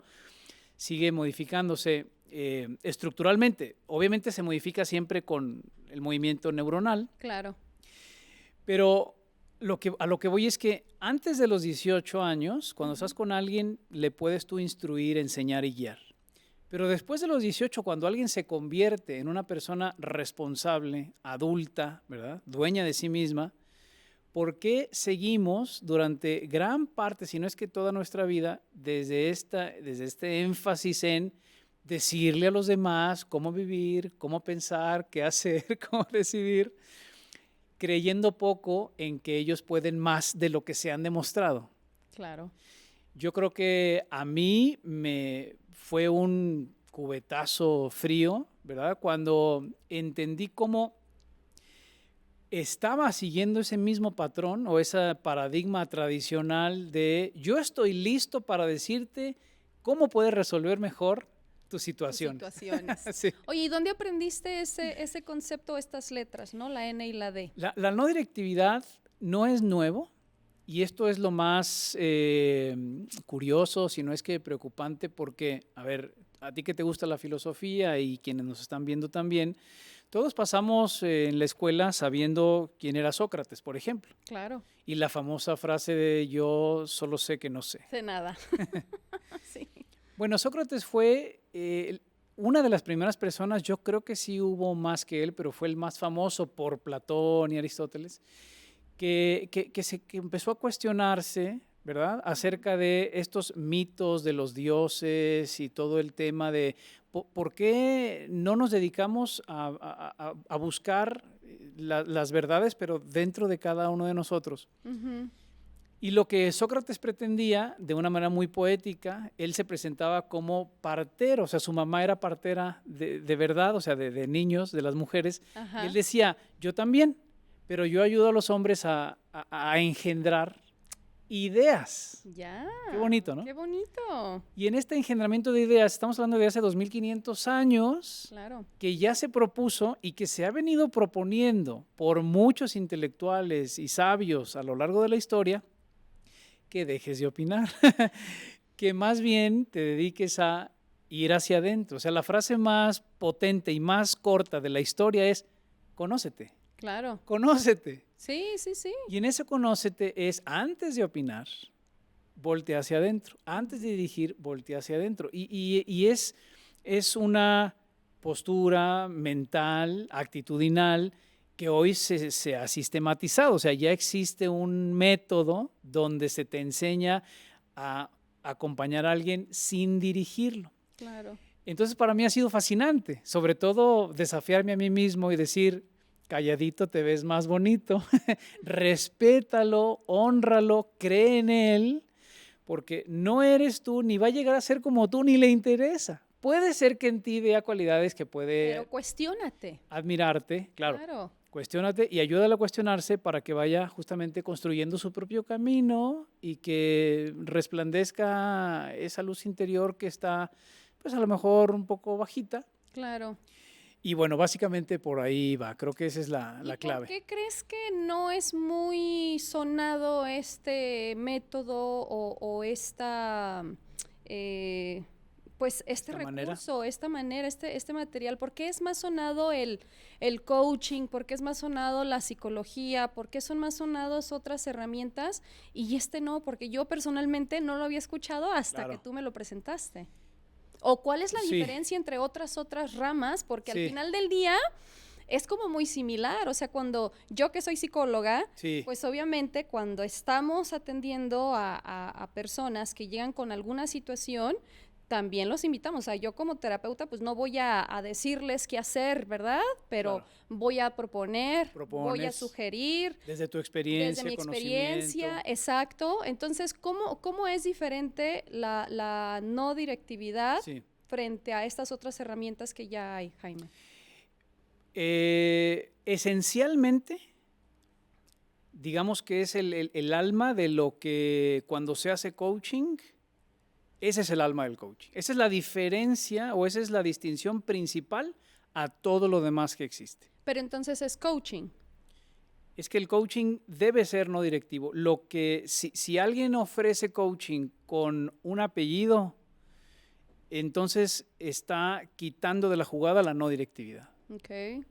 sigue modificándose estructuralmente. Obviamente se modifica siempre con el movimiento neuronal, claro, pero a lo que voy es que antes de los 18 años, cuando estás con alguien, le puedes tú instruir, enseñar y guiar. Pero después de los 18, cuando alguien se convierte en una persona responsable, adulta, ¿verdad? Dueña de sí misma, ¿por qué seguimos durante gran parte, si no es que toda nuestra vida, desde este énfasis en decirle a los demás cómo vivir, cómo pensar, qué hacer, cómo decidir, creyendo poco en que ellos pueden más de lo que se han demostrado? claro. Yo creo que a mí me fue un cubetazo frío, ¿verdad? Cuando entendí cómo estaba siguiendo ese mismo patrón o ese paradigma tradicional de yo estoy listo para decirte cómo puedes resolver mejor tus Tus situaciones. situaciones. Sí. Oye, ¿y dónde aprendiste ese concepto, estas letras, ¿no? La N y la D. La no directividad no es nuevo y esto es lo más curioso, si no es que preocupante, porque, a ver, a ti que te gusta la filosofía y quienes nos están viendo también, todos pasamos en la escuela sabiendo quién era Sócrates, por ejemplo, Claro, y la famosa frase de yo solo sé que no sé. de nada. Sí. Bueno, Sócrates fue una de las primeras personas, yo creo que sí hubo más que él, pero fue el más famoso por Platón y Aristóteles, que empezó a cuestionarse, ¿verdad?, acerca de estos mitos de los dioses y todo el tema de por qué no nos dedicamos a buscar las verdades, pero dentro de cada uno de nosotros. Ujú, Y lo que Sócrates pretendía, de una manera muy poética, él se presentaba como partero, o sea, su mamá era partera de verdad, o sea, de niños, de las mujeres, y él ajá. decía, yo también, pero yo ayudo a los hombres a engendrar ideas. Ya. Qué bonito, ¿no? Qué bonito. Y en este engendramiento de ideas, estamos hablando de hace 2500 años, Claro. que ya se propuso y que se ha venido proponiendo por muchos intelectuales y sabios a lo largo de la historia, que dejes de opinar, que más bien te dediques a ir hacia adentro. O sea, la frase más potente y más corta de la historia es, conócete, Claro. conócete. Sí, sí, sí. Y en ese conócete es, antes de opinar, voltea hacia adentro. Antes de dirigir, voltea hacia adentro. Y es una postura mental, actitudinal, que hoy se ha sistematizado. O sea, ya existe un método donde se te enseña a acompañar a alguien sin dirigirlo. Claro. Entonces, para mí ha sido fascinante, sobre todo desafiarme a mí mismo y decir, calladito te ves más bonito, respétalo, hónralo, cree en él, porque no eres tú, ni va a llegar a ser como tú, ni le interesa. Puede ser que en ti vea cualidades que puede Pero cuestiónate. admirarte, claro. Claro. Cuestiónate y ayúdale a cuestionarse para que vaya justamente construyendo su propio camino y que resplandezca esa luz interior que está, pues a lo mejor un poco bajita. Claro. Y bueno, básicamente por ahí va. Creo que esa es la ¿Y clave. por qué crees que no es muy sonado este método o esta, pues este recurso, esta manera, este material? ¿Por qué es más sonado el coaching? ¿Por qué es más sonado la psicología? ¿Por qué son más sonados otras herramientas? Y este no, porque yo personalmente no lo había escuchado hasta que tú me lo presentaste. ¿O cuál es la diferencia entre otras ramas? Porque al final del día es como muy similar. O sea, cuando yo que soy psicóloga, pues obviamente cuando estamos atendiendo a personas que llegan con alguna situación, también los invitamos. O sea, yo como terapeuta pues no voy a decirles qué hacer, ¿verdad? Pero voy a proponer, voy a sugerir. Desde tu experiencia, desde mi experiencia, exacto. Entonces, ¿cómo es diferente la no directividad frente a estas otras herramientas que ya hay, Jaime? Esencialmente, digamos que es el alma de lo que cuando se hace coaching, ese es el alma del coaching. Esa es la diferencia o esa es la distinción principal a todo lo demás que existe. Pero entonces es coaching. Es que el coaching debe ser no directivo. Lo que si alguien ofrece coaching con un apellido, entonces está quitando de la jugada la no directividad. Okay.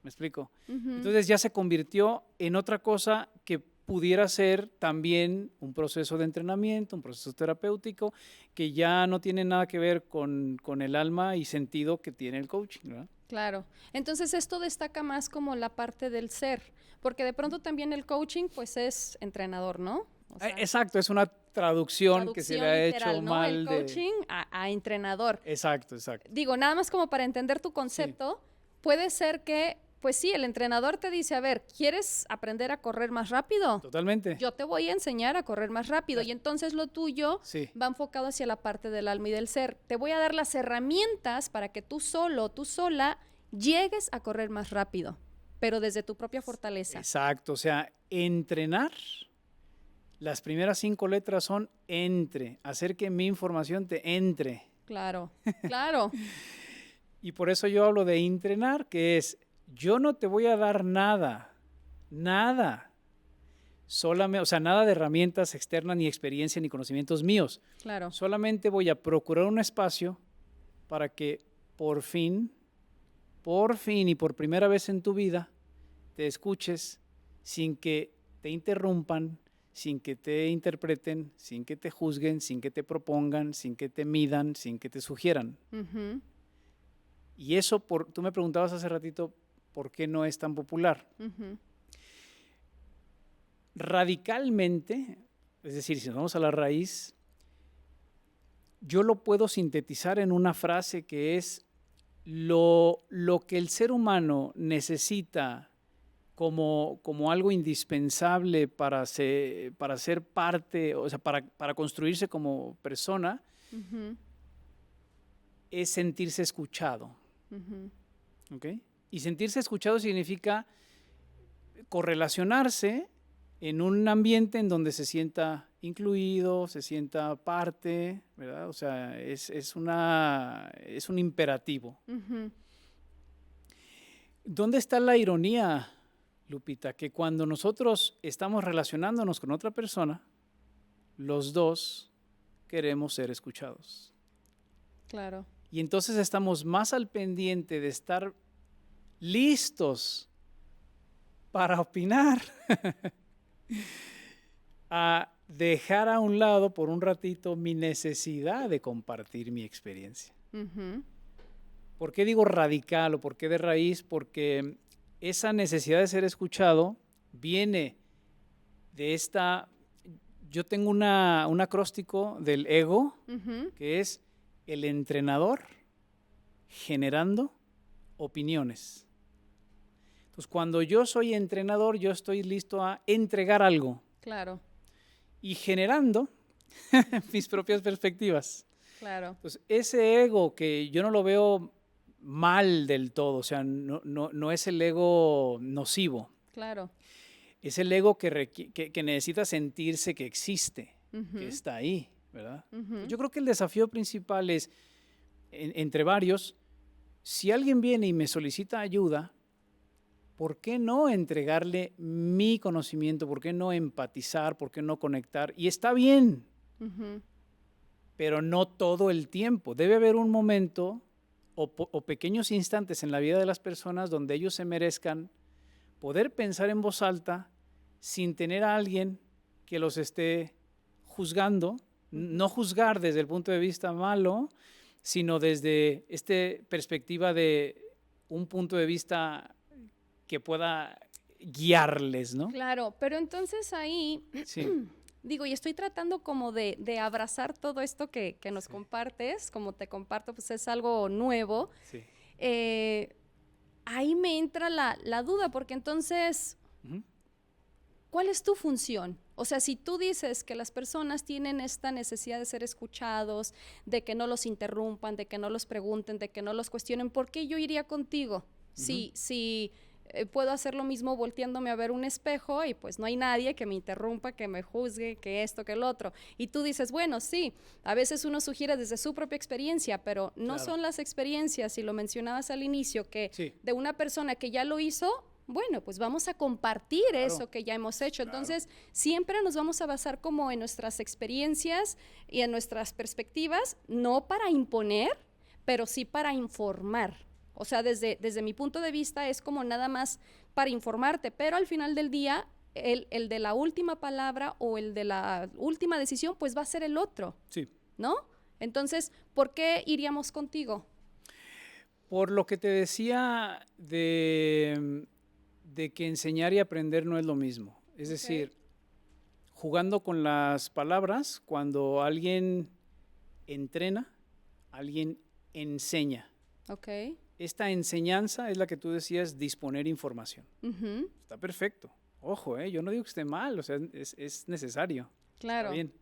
¿Me explico? Entonces ya se convirtió en otra cosa que pudiera ser también un proceso de entrenamiento, un proceso terapéutico, que ya no tiene nada que ver con el alma y sentido que tiene el coaching, ¿verdad? Claro. Entonces esto destaca más como la parte del ser, porque de pronto también el coaching pues es entrenador, ¿no? O sea, exacto, es una traducción que se le ha literal, hecho ¿no? mal. El coaching a entrenador. Exacto, exacto. Digo, nada más como para entender tu concepto, puede ser que, pues sí, el entrenador te dice, a ver, ¿quieres aprender a correr más rápido? Totalmente. Yo te voy a enseñar a correr más rápido y entonces lo tuyo va enfocado hacia la parte del alma y del ser. Te voy a dar las herramientas para que tú solo, tú sola, llegues a correr más rápido, pero desde tu propia fortaleza. Exacto, o sea, entrenar, las primeras 5 letras son entre, hacer que mi información te entre. Claro, claro. Y por eso yo hablo de entrenar, que es, yo no te voy a dar nada, solamente, o sea, nada de herramientas externas, ni experiencia, ni conocimientos míos. Claro. Solamente voy a procurar un espacio para que por fin y por primera vez en tu vida, te escuches sin que te interrumpan, sin que te interpreten, sin que te juzguen, sin que te propongan, sin que te midan, sin que te sugieran. Y eso, tú me preguntabas hace ratito, ¿por qué no es tan popular? Radicalmente, es decir, si nos vamos a la raíz, yo lo puedo sintetizar en una frase que es lo que el ser humano necesita como algo indispensable para ser parte, o sea, para construirse como persona, es sentirse escuchado. ¿Okay? Y sentirse escuchado significa correlacionarse en un ambiente en donde se sienta incluido, se sienta parte, ¿verdad? O sea, es un imperativo. Ujú. ¿Dónde está la ironía, Lupita? Que cuando nosotros estamos relacionándonos con otra persona, los dos queremos ser escuchados. Claro. Y entonces estamos más al pendiente de estar listos para opinar, a dejar a un lado por un ratito mi necesidad de compartir mi experiencia. Ujú. ¿Por qué digo radical o por qué de raíz? Porque esa necesidad de ser escuchado viene de esta... Yo tengo un acróstico del ego, Ujú. que es el entrenador generando opiniones. Entonces, cuando yo soy entrenador, yo estoy listo a entregar algo Claro, y generando mis propias perspectivas. claro. Entonces, ese ego que yo no lo veo mal del todo, o sea, no es el ego nocivo, Claro. es el ego que necesita sentirse que existe, Ujú. que está ahí, ¿verdad? Ujú. Yo creo que el desafío principal es, entre varios, si alguien viene y me solicita ayuda, ¿por qué no entregarle mi conocimiento? ¿Por qué no empatizar? ¿Por qué no conectar? Y está bien, Ujú. pero no todo el tiempo. Debe haber un momento o pequeños instantes en la vida de las personas donde ellos se merezcan poder pensar en voz alta sin tener a alguien que los esté juzgando, no juzgar desde el punto de vista malo, sino desde esta perspectiva de un punto de vista que pueda guiarles, ¿no? Claro, pero entonces ahí, Sí, digo, y estoy tratando como de abrazar todo esto que nos Sí. compartes, como te comparto, pues es algo nuevo. sí. Eh, Ahí me entra la duda, porque entonces, Ujú. ¿cuál es tu función? O sea, si tú dices que las personas tienen esta necesidad de ser escuchados, de que no los interrumpan, de que no los pregunten, de que no los cuestionen, ¿por qué yo iría contigo? Si puedo hacer lo mismo volteándome a ver un espejo y pues no hay nadie que me interrumpa, que me juzgue, que esto, que el otro. Y tú dices, bueno, sí, a veces uno sugiere desde su propia experiencia, pero no Claro. son las experiencias, y lo mencionabas al inicio, que Sí. de una persona que ya lo hizo. Bueno, pues vamos a compartir Claro. eso que ya hemos hecho. Claro. Entonces, siempre nos vamos a basar como en nuestras experiencias y en nuestras perspectivas, no para imponer, pero sí para informar. O sea, desde mi punto de vista es como nada más para informarte, pero al final del día, el de la última palabra o el de la última decisión, pues va a ser el otro, Sí. ¿no? Entonces, ¿por qué iríamos contigo? Por lo que te decía de que enseñar y aprender no es lo mismo. Es decir, jugando con las palabras, cuando alguien entrena, alguien enseña. Ok. Esta enseñanza es la que tú decías, disponer información. Ujú. Está perfecto. Ojo, yo no digo que esté mal, o sea, es necesario. Claro. Está bien.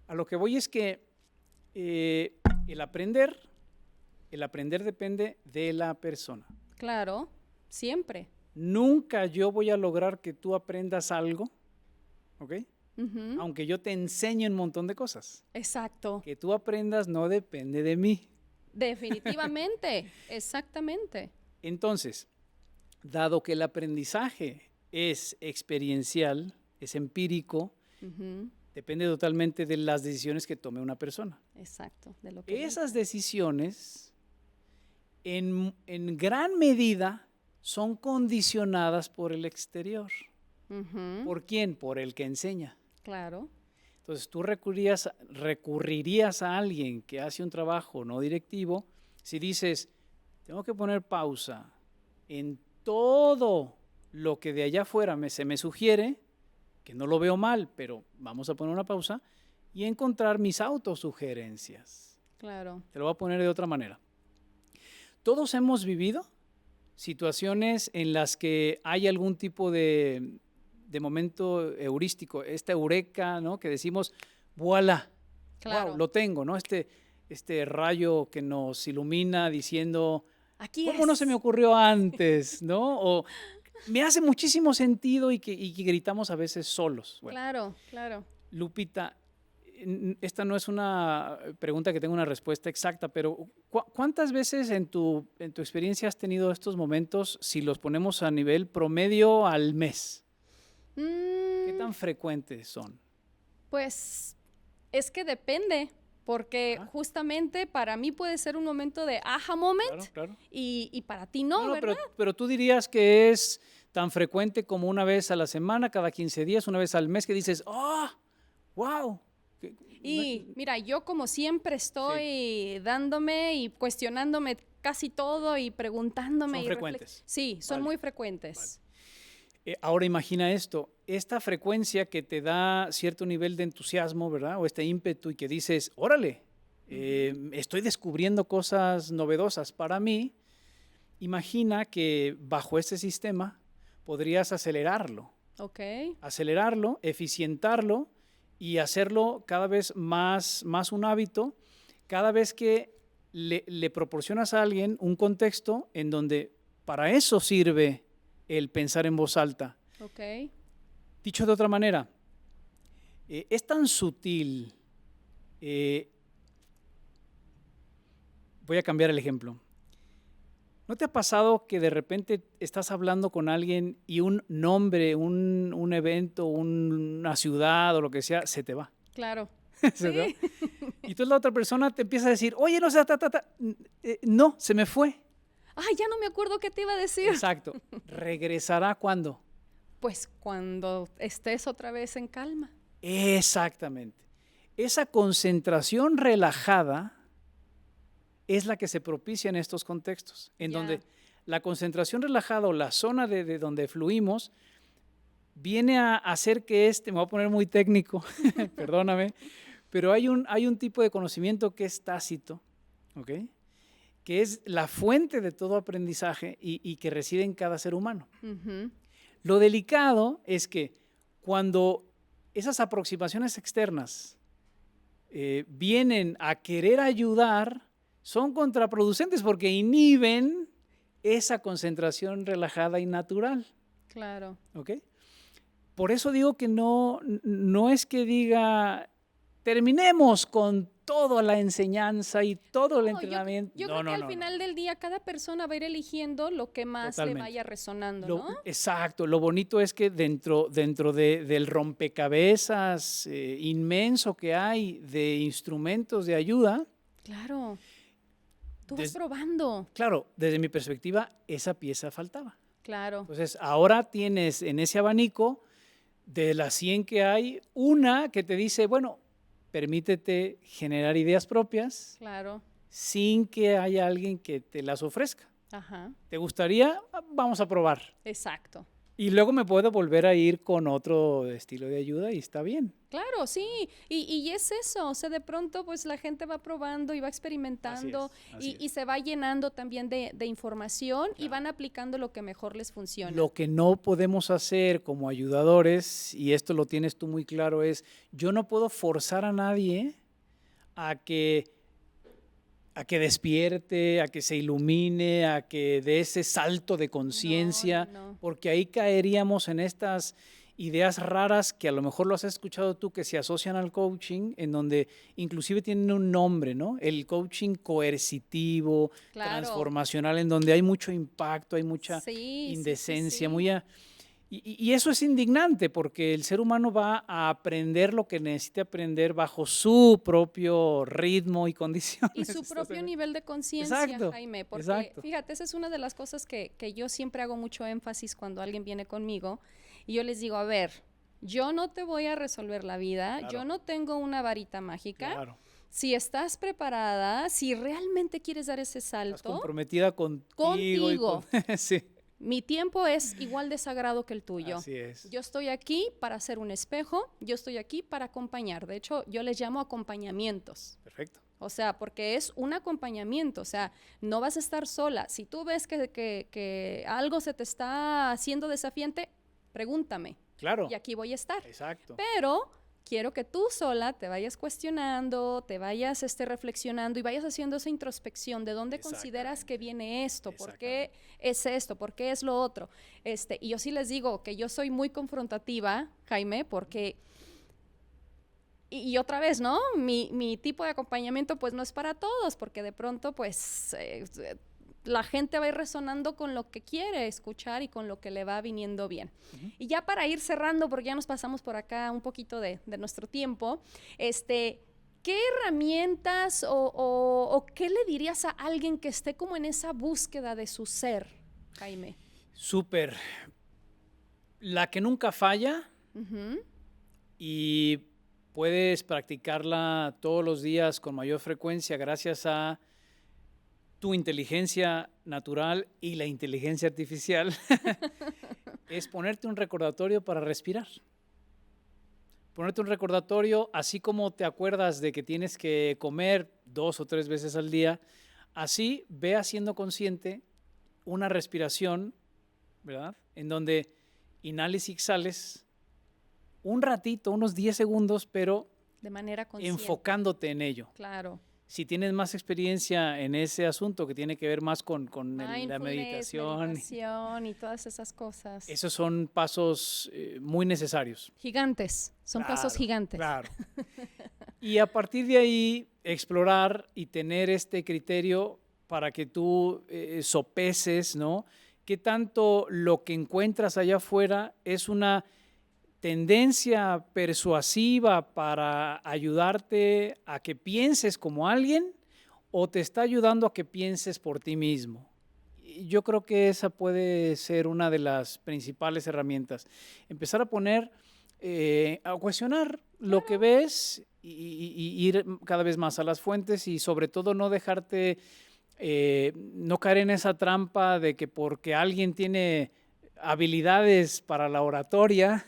A lo que voy es que el aprender depende de la persona. Claro. Siempre. Nunca yo voy a lograr que tú aprendas algo, ¿ok? Ujú. Aunque yo te enseñe un montón de cosas. Exacto. Que tú aprendas no depende de mí. Definitivamente. Exactamente. Entonces, dado que el aprendizaje es experiencial, es empírico, Ujú. depende totalmente de las decisiones que tome una persona. Exacto. De lo que Esas dice. decisiones, en gran medida, son condicionadas por el exterior. Ujú. ¿Por quién? Por el que enseña. Claro. Entonces tú recurrirías a alguien que hace un trabajo no directivo si dices, tengo que poner pausa en todo lo que de allá afuera se me sugiere, que no lo veo mal, pero vamos a poner una pausa, y encontrar mis autosugerencias. Claro. Te lo voy a poner de otra manera. Todos hemos vivido situaciones en las que hay algún tipo de momento heurístico, esta eureka, ¿no? Que decimos, voilà, Claro. wow, lo tengo, ¿no? Este rayo que nos ilumina diciendo, Aquí ¿cómo no se me ocurrió antes, no? O me hace muchísimo sentido y que gritamos a veces solos. Bueno, Claro, claro. Lupita, esta no es una pregunta que tenga una respuesta exacta, pero ¿cuántas veces en tu experiencia has tenido estos momentos, si los ponemos a nivel promedio al mes? ¿Qué tan frecuentes son? Pues es que depende, porque justamente para mí puede ser un momento de aha moment, Claro. y para ti no, ¿verdad? Pero tú dirías que es tan frecuente como una vez a la semana, cada 15 días, una vez al mes, que dices, ¡oh, wow! Y mira, yo como siempre estoy dándome y cuestionándome casi todo y preguntándome. Son frecuentes. Sí, son muy frecuentes. Ahora imagina esto, esta frecuencia que te da cierto nivel de entusiasmo, ¿verdad? O este ímpetu y que dices, órale, estoy descubriendo cosas novedosas para mí. Imagina que bajo este sistema podrías acelerarlo. Ok. Acelerarlo, eficientarlo y hacerlo cada vez más un hábito, cada vez que le proporcionas a alguien un contexto en donde para eso sirve el pensar en voz alta. Ok. Dicho de otra manera, es tan sutil. Voy a cambiar el ejemplo. ¿No te ha pasado que de repente estás hablando con alguien y un nombre, un evento, una ciudad o lo que sea, se te va? Claro. ¿Se te va? Y entonces la otra persona te empieza a decir, oye, no sé, no, se me fue. Ay, ya no me acuerdo qué te iba a decir. Exacto. ¿Regresará cuándo? Pues cuando estés otra vez en calma. Exactamente. Esa concentración relajada es la que se propicia en estos contextos, en donde la concentración relajada o la zona de donde fluimos viene a hacer que me voy a poner muy técnico, perdóname, pero hay un tipo de conocimiento que es tácito, ¿ok? Que es la fuente de todo aprendizaje y que reside en cada ser humano. Lo delicado es que cuando esas aproximaciones externas vienen a querer ayudar, son contraproducentes porque inhiben esa concentración relajada y natural. Claro. ¿Ok? Por eso digo que no es que diga, terminemos con toda la enseñanza y todo el entrenamiento. Yo creo que al final del día cada persona va a ir eligiendo lo que más le vaya resonando, ¿no? Exacto. Lo bonito es que dentro del rompecabezas inmenso que hay de instrumentos de ayuda. Claro. Tú vas probando. Claro, desde mi perspectiva, esa pieza faltaba. Claro. Entonces, ahora tienes en ese abanico de las 100 que hay, una que te dice, bueno, permítete generar ideas propias. Claro. Sin que haya alguien que te las ofrezca. Ajá. ¿Te gustaría? Vamos a probar. Exacto. Y luego me puedo volver a ir con otro estilo de ayuda y está bien. Claro, sí. Y es eso. O sea, de pronto pues la gente va probando y va experimentando y se va llenando también de información y van aplicando lo que mejor les funciona. Lo que no podemos hacer como ayudadores, y esto lo tienes tú muy claro, es yo no puedo forzar a nadie a que despierte, a que se ilumine, a que dé ese salto de conciencia, porque ahí caeríamos en estas ideas raras que a lo mejor lo has escuchado tú, que se asocian al coaching, en donde inclusive tienen un nombre, ¿no? El coaching coercitivo, transformacional, en donde hay mucho impacto, hay mucha indecencia, y eso es indignante porque el ser humano va a aprender lo que necesite aprender bajo su propio ritmo y condiciones. Y su propio nivel de conciencia, Jaime. Porque fíjate, esa es una de las cosas que yo siempre hago mucho énfasis cuando alguien viene conmigo. Y yo les digo, a ver, yo no te voy a resolver la vida, yo no tengo una varita mágica. Si estás preparada, si realmente quieres dar ese salto. Estás comprometida contigo. Sí. Mi tiempo es igual de sagrado que el tuyo. Así es. Yo estoy aquí para ser un espejo, yo estoy aquí para acompañar. De hecho, yo les llamo acompañamientos. Perfecto. O sea, porque es un acompañamiento, o sea, no vas a estar sola. Si tú ves que algo se te está haciendo desafiante, pregúntame. Claro. Y aquí voy a estar. Exacto. Pero quiero que tú sola te vayas cuestionando, te vayas reflexionando y vayas haciendo esa introspección de dónde consideras que viene esto, por qué es esto, por qué es lo otro. Y yo sí les digo que yo soy muy confrontativa, Jaime, porque y otra vez, ¿no? Mi tipo de acompañamiento pues no es para todos, porque de pronto pues la gente va a ir resonando con lo que quiere escuchar y con lo que le va viniendo bien. Y ya para ir cerrando, porque ya nos pasamos por acá un poquito de nuestro tiempo, ¿qué herramientas o qué le dirías a alguien que esté como en esa búsqueda de su ser, Jaime? Súper. La que nunca falla y puedes practicarla todos los días con mayor frecuencia gracias a tu inteligencia natural y la inteligencia artificial, es ponerte un recordatorio para respirar. Ponerte un recordatorio, así como te acuerdas de que tienes que comer 2 o 3 veces al día, así ve haciendo consciente una respiración, ¿verdad? En donde inhales y exhales un ratito, unos 10 segundos, pero de manera consciente, enfocándote en ello. Claro. Si tienes más experiencia en ese asunto que tiene que ver más con la meditación y todas esas cosas. Esos son pasos muy necesarios. Gigantes, son pasos gigantes. Claro. Y a partir de ahí, explorar y tener este criterio para que tú sopeses, ¿no? ¿Qué tanto lo que encuentras allá afuera es una tendencia persuasiva para ayudarte a que pienses como alguien o te está ayudando a que pienses por ti mismo? Yo creo que esa puede ser una de las principales herramientas. Empezar a a cuestionar lo que ves y ir cada vez más a las fuentes y sobre todo no dejarte, no caer en esa trampa de que porque alguien tiene habilidades para la oratoria,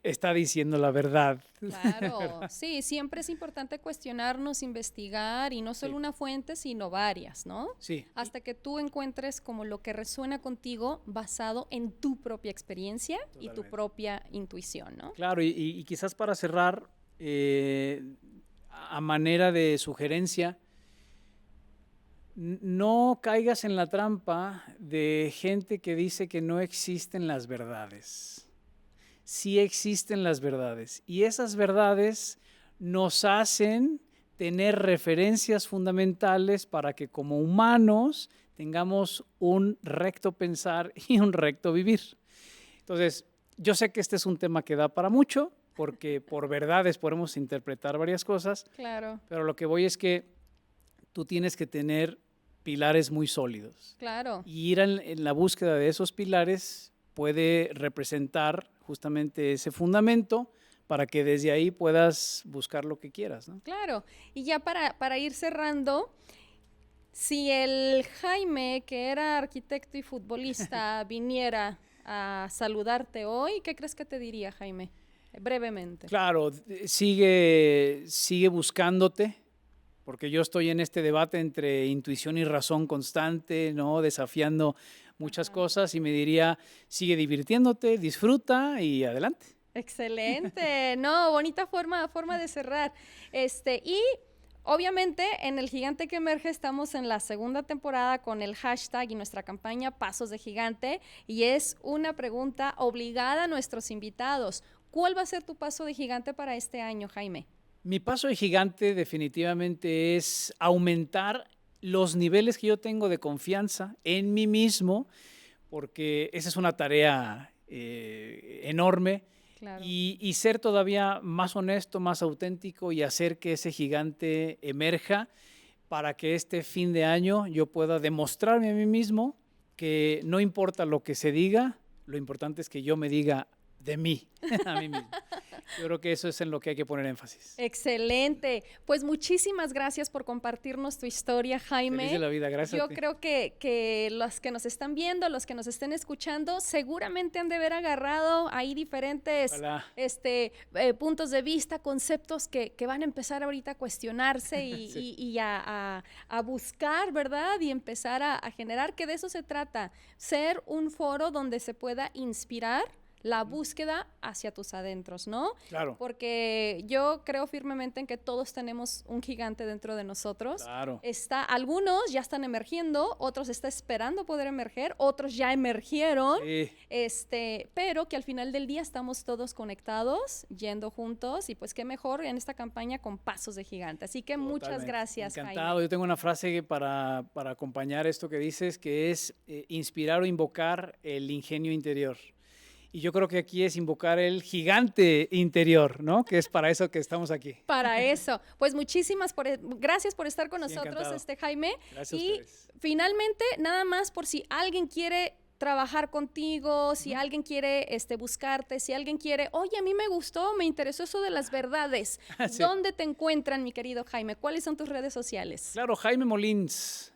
está diciendo la verdad. Claro, sí, siempre es importante cuestionarnos, investigar y no solo una fuente, sino varias, ¿no? Sí. Hasta que tú encuentres como lo que resuena contigo basado en tu propia experiencia y tu propia intuición, ¿no? Claro, y quizás para cerrar, a manera de sugerencia, no caigas en la trampa de gente que dice que no existen las verdades. Sí existen las verdades y esas verdades nos hacen tener referencias fundamentales para que como humanos tengamos un recto pensar y un recto vivir. Entonces, yo sé que este es un tema que da para mucho porque por verdades podemos interpretar varias cosas, claro. Pero lo que voy es que tú tienes que tener pilares muy sólidos. Claro. Y ir en la búsqueda de esos pilares puede representar justamente ese fundamento para que desde ahí puedas buscar lo que quieras, ¿no? Claro. Y ya para ir cerrando, si el Jaime, que era arquitecto y futbolista, viniera a saludarte hoy, ¿qué crees que te diría, Jaime? Brevemente. Claro, sigue buscándote, porque yo estoy en este debate entre intuición y razón constante, ¿no? Desafiando muchas cosas y me diría, sigue divirtiéndote, disfruta y adelante. Excelente, no, bonita forma de cerrar. Y obviamente en El Gigante que Emerge estamos en la segunda temporada con el hashtag y nuestra campaña Pasos de Gigante y es una pregunta obligada a nuestros invitados. ¿Cuál va a ser tu paso de gigante para este año, Jaime? Mi paso de gigante definitivamente es aumentar los niveles que yo tengo de confianza en mí mismo, porque esa es una tarea enorme. Claro. Y ser todavía más honesto, más auténtico y hacer que ese gigante emerja para que este fin de año yo pueda demostrarme a mí mismo que no importa lo que se diga, lo importante es que yo me diga de mí, a mí mismo. Yo creo que eso es en lo que hay que poner énfasis. Excelente. Pues muchísimas gracias por compartirnos tu historia, Jaime. Feliz de la vida, gracias a ti. Yo creo que los que nos están viendo, los que nos estén escuchando, seguramente han de haber agarrado ahí diferentes puntos de vista, conceptos que van a empezar ahorita a cuestionarse y a buscar, ¿verdad? Y empezar a generar, que de eso se trata, ser un foro donde se pueda inspirar la búsqueda hacia tus adentros, ¿no? Claro. Porque yo creo firmemente en que todos tenemos un gigante dentro de nosotros. Claro. Algunos ya están emergiendo, otros están esperando poder emerger, otros ya emergieron, Sí. pero que al final del día estamos todos conectados, yendo juntos, y pues qué mejor en esta campaña con pasos de gigante. Así que muchas Totalmente. gracias, Encantado. Jaime. Yo tengo una frase para acompañar esto que dices, que es inspirar o invocar el ingenio interior. Y yo creo que aquí es invocar el gigante interior, ¿no? Que es para eso que estamos aquí. Para eso. Pues gracias por estar con Sí, nosotros, encantado. Jaime. Gracias a Y ustedes. finalmente, nada más por si alguien quiere trabajar contigo, si alguien quiere buscarte, si alguien quiere, oye, a mí me gustó, me interesó eso de las verdades. Sí. ¿Dónde te encuentran, mi querido Jaime? ¿Cuáles son tus redes sociales? Claro, Jaime Molins.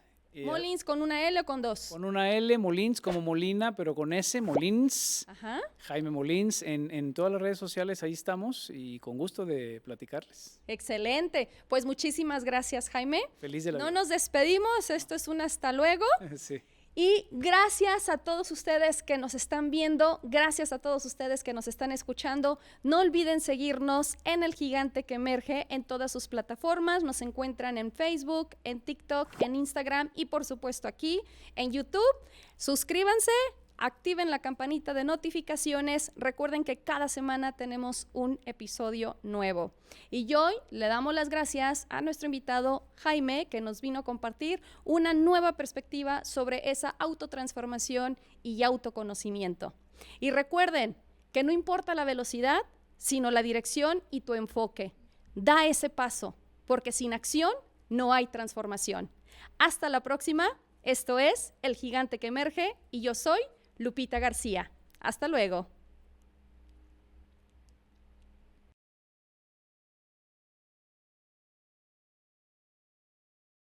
Molins, ¿con una L o con dos? Con una L, Molins, como Molina, pero con S, Molins. Ajá. Jaime Molins, en todas las redes sociales, ahí estamos y con gusto de platicarles. Excelente. Pues muchísimas gracias, Jaime. Feliz de la No vida. nos despedimos, esto es un hasta luego. Sí. Y gracias a todos ustedes que nos están viendo, gracias a todos ustedes que nos están escuchando. No olviden seguirnos en El Gigante que Emerge en todas sus plataformas. Nos encuentran en Facebook, en TikTok, en Instagram y por supuesto aquí en YouTube. Suscríbanse, activen la campanita de notificaciones. Recuerden que cada semana tenemos un episodio nuevo. Y hoy le damos las gracias a nuestro invitado Jaime, que nos vino a compartir una nueva perspectiva sobre esa autotransformación y autoconocimiento. Y recuerden que no importa la velocidad, sino la dirección y tu enfoque. Da ese paso, porque sin acción no hay transformación. Hasta la próxima. Esto es El Gigante que Emerge y yo soy Lupita García. Hasta luego.